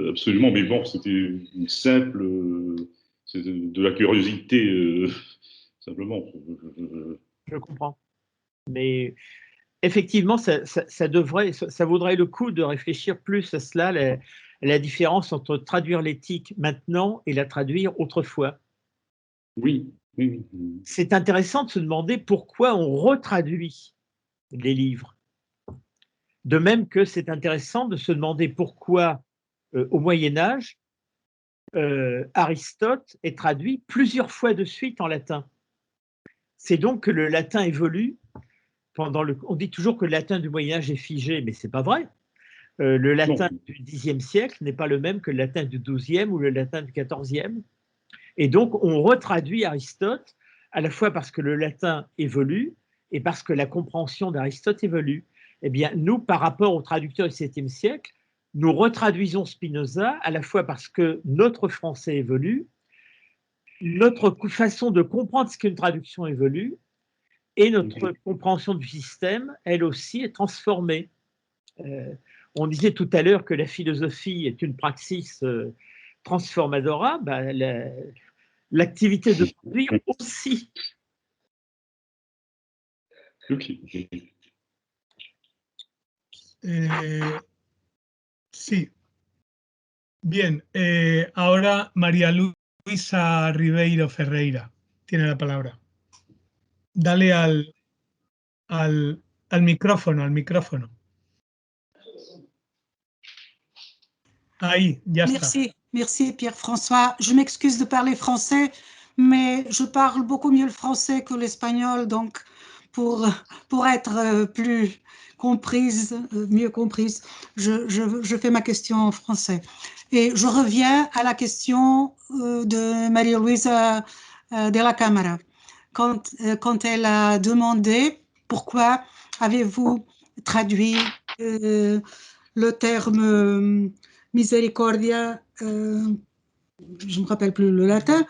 S7: absolument. Mais bon, c'était une simple, de la curiosité, simplement.
S3: Je comprends. Mais effectivement, ça vaudrait le coup de réfléchir plus à cela, la différence entre traduire l'éthique maintenant et la traduire autrefois.
S7: Oui.
S3: C'est intéressant de se demander pourquoi on retraduit les livres. De même que c'est intéressant de se demander pourquoi, au Moyen-Âge, Aristote est traduit plusieurs fois de suite en latin. C'est donc que le latin évolue. On dit toujours que le latin du Moyen-Âge est figé, mais ce n'est pas vrai. Le latin du Xe siècle n'est pas le même que le latin du XIIe ou le latin du XIVe. Et donc, on retraduit Aristote, à la fois parce que le latin évolue et parce que la compréhension d'Aristote évolue. Eh bien, nous, par rapport aux traducteurs du XVIIe siècle, nous retraduisons Spinoza à la fois parce que notre français évolue, notre façon de comprendre ce qu'une traduction évolue, et notre compréhension du système, elle aussi, est transformée. On disait tout à l'heure que la philosophie est une praxis transformadora, l'activité de traduire aussi.
S1: Sí. Bien, ahora María Luisa Ribeiro Ferreira tiene la palabra. Dale al micrófono, Ahí, ya está.
S8: Merci Pierre-François. Je m'excuse de parler français, mais je parle beaucoup mieux le français que l'espagnol, donc pour être plus comprise, mieux comprise, je fais ma question en français. Et je reviens à la question de María Luisa de la Cámara. Quand elle a demandé pourquoi avez-vous traduit le terme miséricordia, je ne me rappelle plus le latin,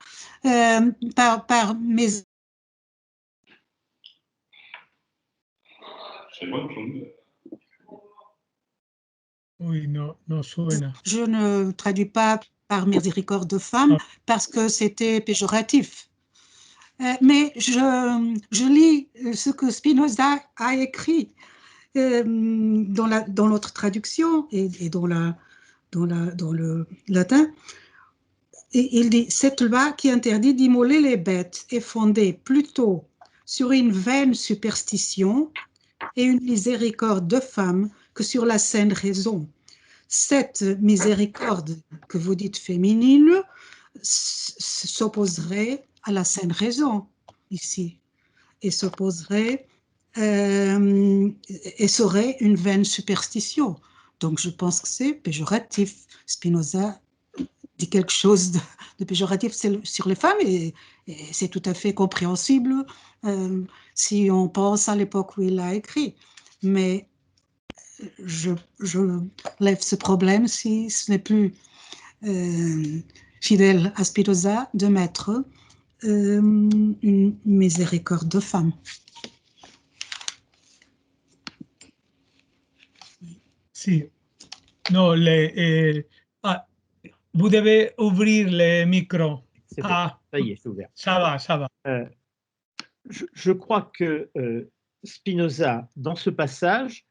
S8: par mes...
S1: Oui, no suena.
S8: Je ne traduis pas par miséricorde de femme parce que c'était péjoratif. Mais je lis ce que Spinoza a écrit dans l'autre traduction et dans le latin. Et il dit, cette loi qui interdit d'immoler les bêtes est fondée plutôt sur une vaine superstition et une miséricorde de femme que sur la saine raison. cette miséricorde que vous dites féminine s'opposerait à la saine raison ici et s'opposerait et serait une vaine superstition. Donc je pense que c'est péjoratif. Spinoza dit quelque chose de péjoratif sur les femmes et c'est tout à fait compréhensible si on pense à l'époque où il a écrit. Mais je lève ce problème si ce n'est plus fidèle à Spinoza de mettre une miséricorde de femme.
S1: Sí. No, vous devez ouvrir le micro.
S3: C'est bon, ça y est, c'est ouvert.
S1: Ça va, ça va.
S3: Je crois que Spinoza, dans ce passage,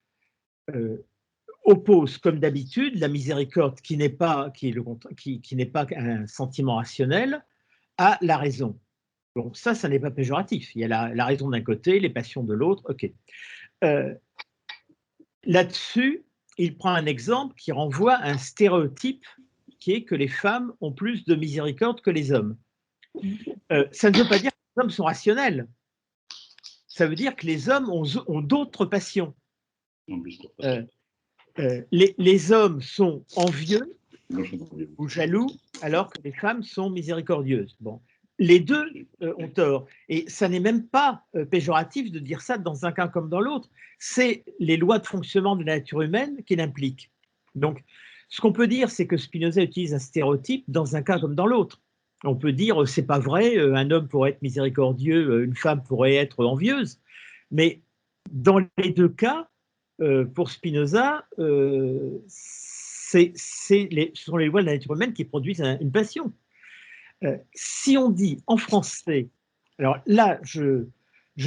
S3: oppose, comme d'habitude, la miséricorde qui n'est pas un sentiment rationnel à la raison. Bon, ça n'est pas péjoratif. Il y a la raison d'un côté, les passions de l'autre. Ok. Là-dessus, il prend un exemple qui renvoie à un stéréotype qui est que les femmes ont plus de miséricorde que les hommes. Ça ne veut pas dire que les hommes sont rationnels. Ça veut dire que les hommes ont d'autres passions. Les hommes sont envieux ou jaloux, alors que les femmes sont miséricordieuses. Bon. Les deux ont tort. Et ça n'est même pas péjoratif de dire ça dans un cas comme dans l'autre. C'est les lois de fonctionnement de la nature humaine qui l'impliquent. Donc, ce qu'on peut dire, c'est que Spinoza utilise un stéréotype dans un cas comme dans l'autre. On peut dire, c'est pas vrai, un homme pourrait être miséricordieux, une femme pourrait être envieuse. Mais dans les deux cas, pour Spinoza, ce sont les lois de la nature humaine qui produisent une passion. Si on dit en français, alors là, je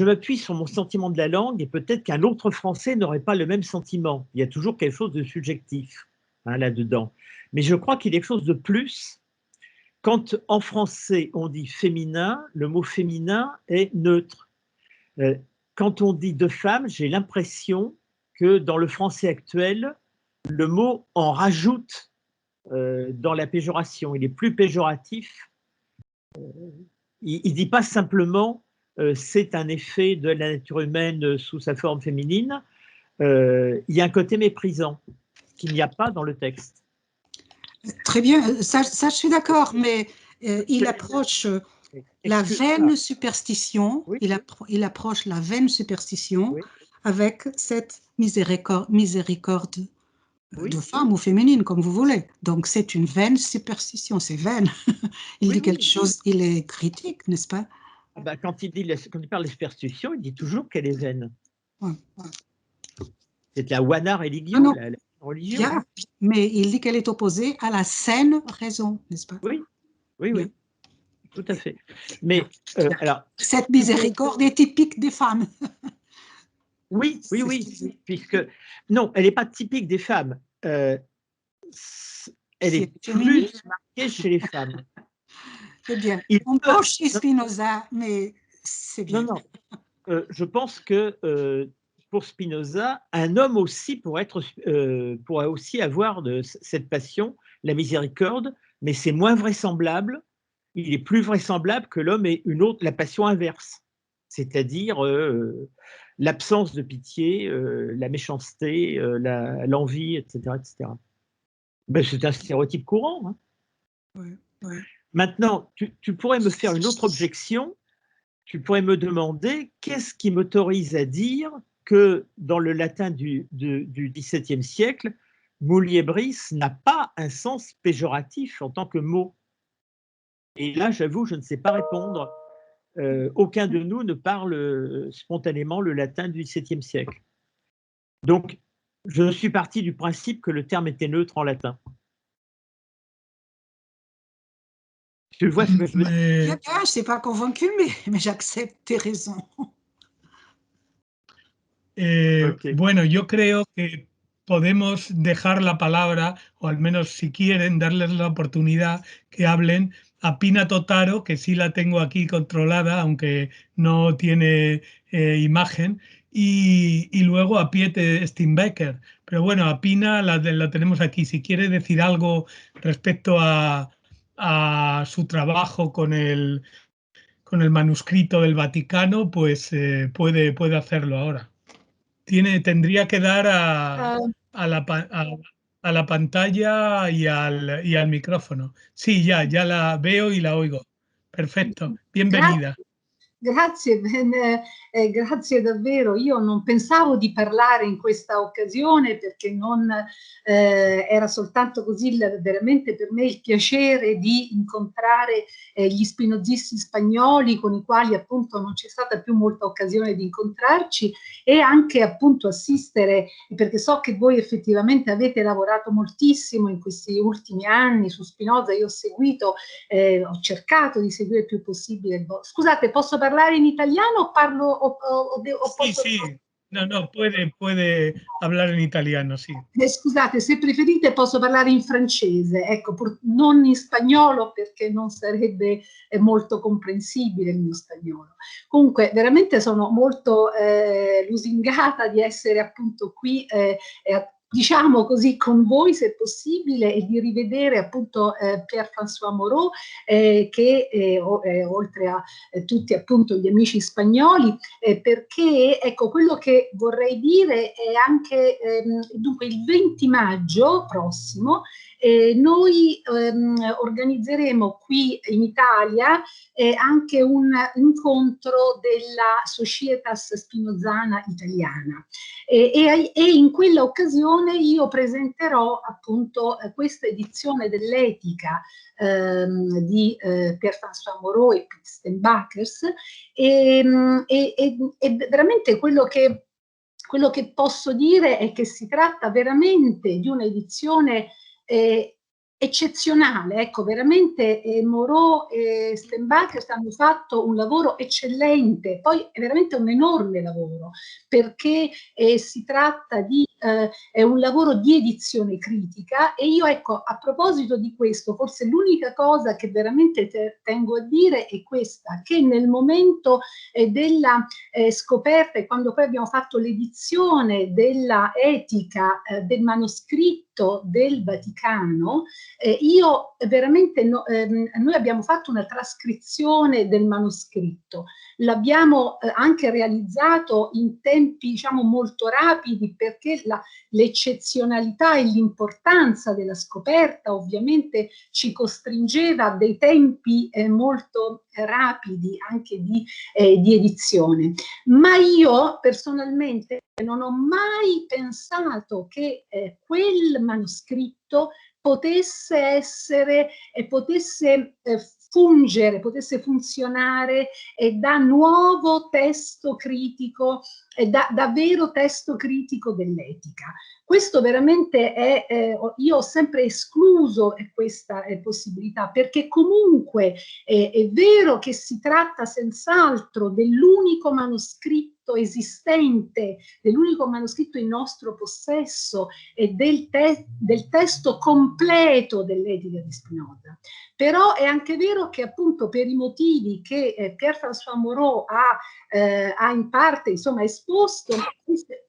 S3: m'appuie sur mon sentiment de la langue et peut-être qu'un autre français n'aurait pas le même sentiment. Il y a toujours quelque chose de subjectif là-dedans. Mais je crois qu'il y a quelque chose de plus. Quand en français on dit féminin, le mot féminin est neutre. Quand on dit de femme, j'ai l'impression que dans le français actuel, le mot en rajoute dans la péjoration. Il est plus péjoratif. Il ne dit pas simplement c'est un effet de la nature humaine sous sa forme féminine. Il y a un côté méprisant qu'il n'y a pas dans le texte.
S8: Très bien, ça je suis d'accord, mais il approche la vaine superstition, oui. il approche la vaine superstition oui. avec cette miséricorde oui. de femme ou féminine, comme vous voulez. Donc c'est une vaine superstition, c'est vaine. Il oui, dit quelque chose, il est critique, n'est-ce pas?
S3: Quand il parle de superstition, il dit toujours qu'elle est vaine. Ouais. C'est la wana religio, la religion.
S8: Bien, mais il dit qu'elle est opposée à la saine raison, n'est-ce pas?
S3: Oui, oui, tout à fait. Mais alors,
S8: cette miséricorde est typique des femmes.
S3: Oui, puisque non, elle n'est pas typique des femmes. Elle est plus marquée chez les femmes.
S8: C'est bien. On penche chez Spinoza, mais c'est bien.
S3: Non. Je pense que pour Spinoza, un homme aussi pourrait aussi avoir cette passion, la miséricorde, mais c'est moins vraisemblable. Il est plus vraisemblable que l'homme ait la passion inverse, c'est-à-dire l'absence de pitié, la méchanceté, l'envie, etc. etc. C'est un stéréotype courant. Hein.
S8: Oui.
S3: Maintenant, tu pourrais me faire une autre objection. Tu pourrais me demander qu'est-ce qui m'autorise à dire que dans le latin du XVIIe siècle, muliebris n'a pas un sens péjoratif en tant que mot. Et là, j'avoue, je ne sais pas répondre. Aucun de nous ne parle spontanément le latin du XVIIe siècle. Donc, je suis parti du principe que le terme était neutre en latin. Tu vois ce que je veux dire?
S8: Je ne suis pas convaincu, mais j'accepte tes raisons.
S1: Okay. Bueno, yo creo que podemos dejar la palabra, o al menos si quieren, darles la oportunidad que hablen a Pina Totaro, que sí la tengo aquí controlada, aunque no tiene imagen, y luego a Pieter Steenbecker. Pero bueno, a Pina la tenemos aquí. Si quiere decir algo respecto a su trabajo con el manuscrito del Vaticano, pues puede hacerlo ahora. Tendría que dar a la pantalla y al micrófono. Sí, ya la veo y la oigo. Perfetto, bienvenida.
S9: Grazie, grazie davvero. Io non pensavo di parlare in questa occasione perché non era soltanto così veramente per me il piacere di incontrare gli spinozisti spagnoli con i quali appunto non c'è stata più molta occasione di incontrarci, e anche appunto assistere, perché so che voi effettivamente avete lavorato moltissimo in questi ultimi anni su Spinoza. Io ho seguito, ho cercato di seguire il più possibile. Scusate, posso parlare in italiano o parlo o
S1: posso... Sì, no, puede hablar in italiano, sì.
S9: Scusate, se preferite posso parlare in francese, ecco, non in spagnolo perché non sarebbe molto comprensibile il mio spagnolo. Comunque veramente sono molto lusingata di essere appunto qui diciamo così con voi, se possibile, e di rivedere appunto Pierre-François Moreau, che oltre a tutti appunto gli amici spagnoli, perché ecco, quello che vorrei dire è anche dunque il 20 maggio prossimo noi organizzeremo qui in Italia anche un incontro della Societas Spinozana Italiana, e in quella occasione io presenterò appunto questa edizione dell'Etica di Pierre-François Moreau e Piet Steenbakers, e veramente quello che posso dire è che si tratta veramente di un'edizione eccezionale. Ecco, veramente Moreau e Steenbakers hanno fatto un lavoro eccellente, poi è veramente un enorme lavoro, perché si tratta di è un lavoro di edizione critica, e io ecco, a proposito di questo, forse l'unica cosa che veramente tengo a dire è questa, che nel momento della scoperta, quando poi abbiamo fatto l'edizione della Etica del manoscritto del Vaticano, io veramente noi abbiamo fatto una trascrizione del manoscritto, l'abbiamo anche realizzato in tempi diciamo molto rapidi, perché l'eccezionalità e l'importanza della scoperta ovviamente ci costringeva a dei tempi molto rapidi anche di edizione. Ma io personalmente non ho mai pensato che quel manoscritto potesse essere potesse fungere, potesse funzionare da nuovo testo critico, da vero testo critico dell'etica. Questo veramente è, io ho sempre escluso questa possibilità, perché comunque è vero che si tratta senz'altro dell'unico manoscritto esistente, dell'unico manoscritto in nostro possesso e del testo completo dell'Etica di Spinoza. Però è anche vero che appunto per i motivi che Pierre-François Moreau ha in parte insomma esposto,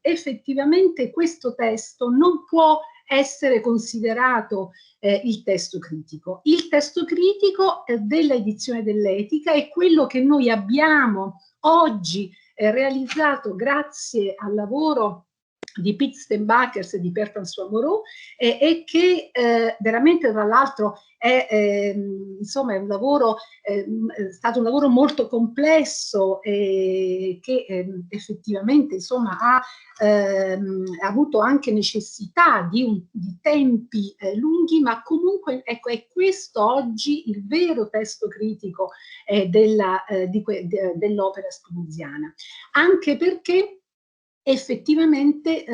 S9: effettivamente questo testo non può essere considerato il testo critico. Il testo critico dell'edizione dell'Etica è quello che noi abbiamo oggi realizzato grazie al lavoro di Piet Steenbakers e di Pierre-François Moreau, e che veramente tra l'altro insomma è un lavoro, è stato un lavoro molto complesso, che effettivamente insomma ha avuto anche necessità di tempi lunghi, ma comunque ecco, è questo oggi il vero testo critico dell'opera spinoziana, anche perché effettivamente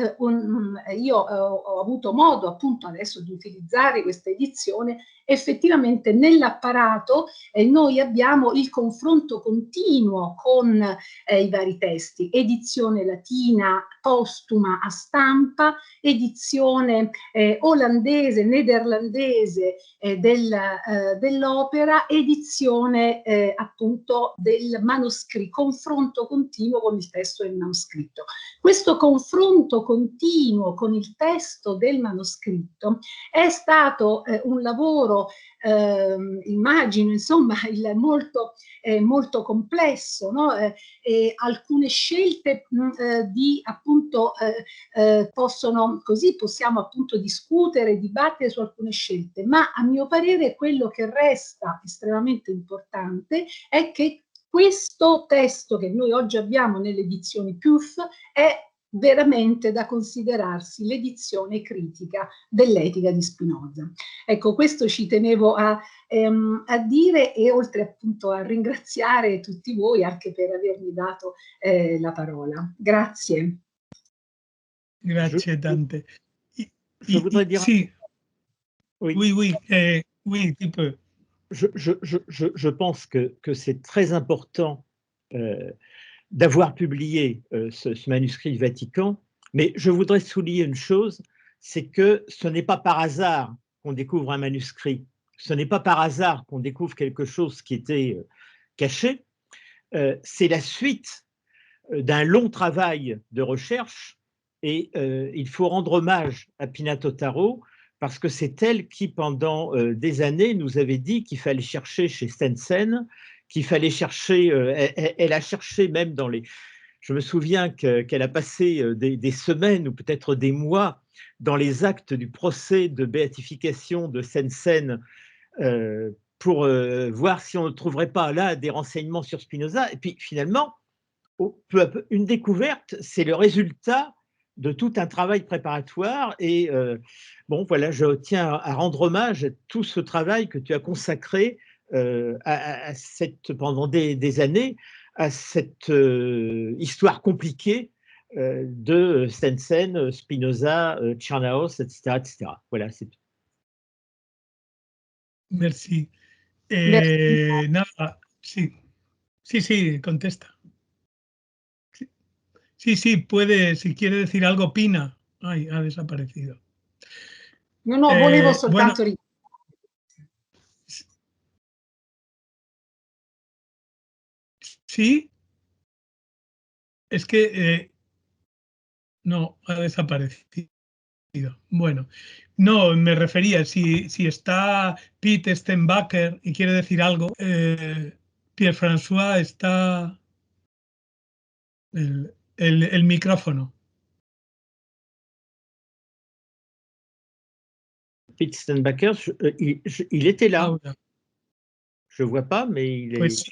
S9: io ho avuto modo appunto adesso di utilizzare questa edizione, effettivamente nell'apparato noi abbiamo il confronto continuo con i vari testi, edizione latina postuma a stampa, edizione olandese, nederlandese dell'opera, edizione appunto del manoscritto, confronto continuo con il testo del manoscritto. Questo confronto continuo con il testo del manoscritto è stato un lavoro, immagino, insomma, molto complesso, no? Alcune scelte appunto possiamo appunto discutere, dibattere su alcune scelte, ma a mio parere quello che resta estremamente importante è che questo testo che noi oggi abbiamo nelle edizioni PUF è veramente da considerarsi l'edizione critica dell'Etica di Spinoza. Ecco, questo ci tenevo a dire, e oltre appunto a ringraziare tutti voi anche per avermi dato la parola. Grazie.
S1: Grazie Dante.
S3: Je voudrais dire...
S1: Sí,
S3: oui,
S1: oui, tu peux.
S3: Je pense que c'est très important d'avoir publié ce manuscrit du Vatican, mais je voudrais souligner une chose, c'est que ce n'est pas par hasard qu'on découvre un manuscrit, ce n'est pas par hasard qu'on découvre quelque chose qui était caché, c'est la suite d'un long travail de recherche, et il faut rendre hommage à Pina Totaro, parce que c'est elle qui, pendant des années, nous avait dit qu'il fallait chercher chez Stensen, qu'il fallait chercher, elle a cherché même dans les... Je me souviens qu'elle a passé des semaines ou peut-être des mois dans les actes du procès de béatification de Stensen pour voir si on ne trouverait pas là des renseignements sur Spinoza. Et puis finalement, peu à peu, une découverte, c'est le résultat de tout un travail préparatoire, et bon voilà, je tiens à rendre hommage à tout ce travail que tu as consacré pendant des années à cette histoire compliquée de Stensen, Spinoza, Tchernaos, etc., etc. Voilà, c'est tout.
S1: Merci.
S9: Merci.
S1: Nada, sí, contesta. Sí, puede, si quiere decir algo, Pina. Ay, ha desaparecido.
S9: No, volevo soltanto...
S1: Bueno, sí, es que no, ha desaparecido. Bueno, no, me refería, si está Pete Stenbacher y quiere decir algo, Pierre-François está... El micrófono.
S3: Pete Stenbacher, il était là.
S1: Ahora.
S3: Je ne vois pas, mais il est...
S1: Pues,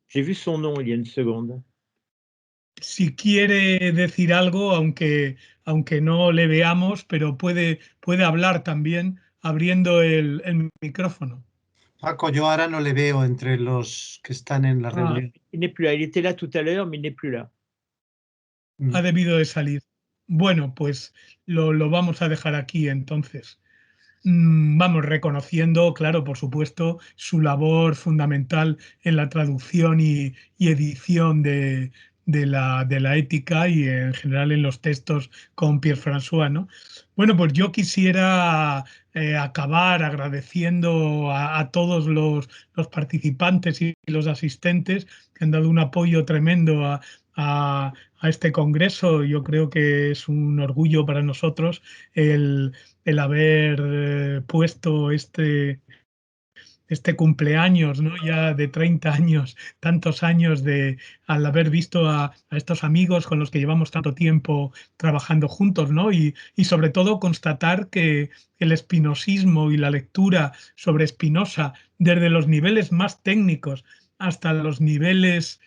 S3: j'ai vu son nom il y a une seconde.
S1: Si quiere decir algo, aunque no le veamos, pero puede hablar también abriendo el micrófono.
S2: Paco, yo ahora no le veo entre los que están en la reunión.
S3: Il n'est plus là. Il était là tout à l'heure, mais il n'est plus là.
S1: Ha debido de salir. Bueno, pues lo vamos a dejar aquí entonces. Vamos, reconociendo, claro, por supuesto, su labor fundamental en la traducción y edición de la ética y en general en los textos con Pierre-François, ¿no? Bueno, pues yo quisiera acabar agradeciendo a todos los participantes y los asistentes que han dado un apoyo tremendo a este congreso. Yo creo que es un orgullo para nosotros el haber puesto este cumpleaños, ¿no? Ya de 30 años, tantos años al haber visto a estos amigos con los que llevamos tanto tiempo trabajando juntos, ¿no? Y sobre todo constatar que el espinosismo y la lectura sobre Spinoza, desde los niveles más técnicos hasta los niveles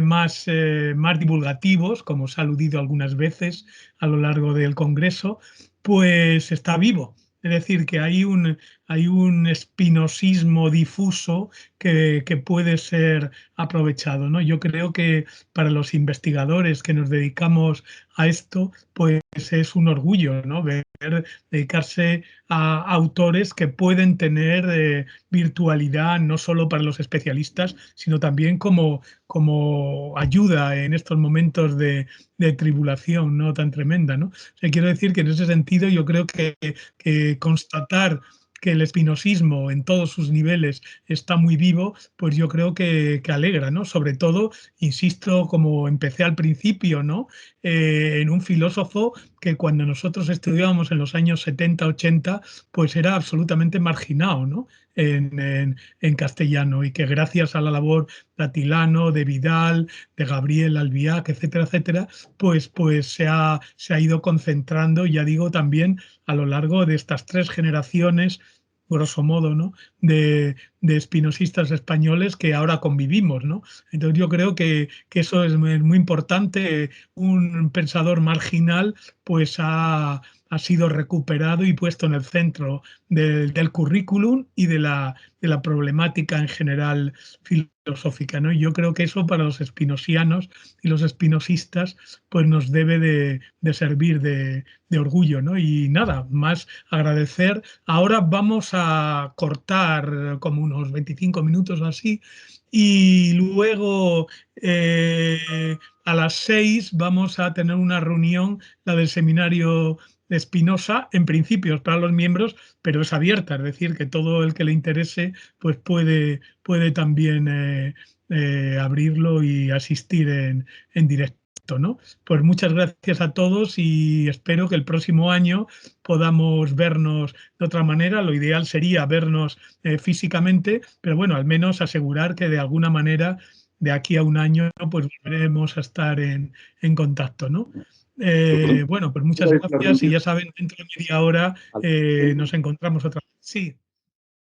S1: más divulgativos, como se ha aludido algunas veces a lo largo del Congreso, pues está vivo. Es decir, que hay un espinosismo difuso que puede ser aprovechado, ¿no? Yo creo que para los investigadores que nos dedicamos a esto, pues es un orgullo, ¿no? Ver dedicarse a autores que pueden tener virtualidad no solo para los especialistas, sino también como ayuda en estos momentos de tribulación, ¿no?, tan tremenda, ¿no? O sea, quiero decir que en ese sentido yo creo que constatar que el espinosismo en todos sus niveles está muy vivo, pues yo creo que alegra, ¿no? Sobre todo, insisto, como empecé al principio, ¿no? En un filósofo que cuando nosotros estudiábamos en los años 70, 80, pues era absolutamente marginado, ¿no? En castellano, y que gracias a la labor de Atilano, de Vidal, de Gabriel Albiac, etcétera, etcétera, pues se ha ido concentrando, ya digo, también a lo largo de estas 3 generaciones, grosso modo, ¿no?, de espinosistas españoles que ahora convivimos, ¿no? Entonces yo creo que eso es muy importante. Un pensador marginal pues ha sido recuperado y puesto en el centro del currículum y de la problemática en general filosófica, ¿no? Y yo creo que eso para los espinosianos y los espinosistas pues nos debe de servir de orgullo, ¿no? Y nada, más agradecer. Ahora vamos a cortar como unos 25 minutos o así, y luego a las 6 vamos a tener una reunión, la del seminario de Spinoza, en principio es para los miembros, pero es abierta, es decir, que todo el que le interese pues puede también abrirlo y asistir en directo, ¿no? Pues muchas gracias a todos y espero que el próximo año podamos vernos de otra manera. Lo ideal sería vernos físicamente, pero bueno, al menos asegurar que de alguna manera de aquí a un año pues volveremos a estar en contacto, ¿no? Bueno, pues muchas gracias y ya saben, dentro de media hora nos encontramos otra vez. Sí.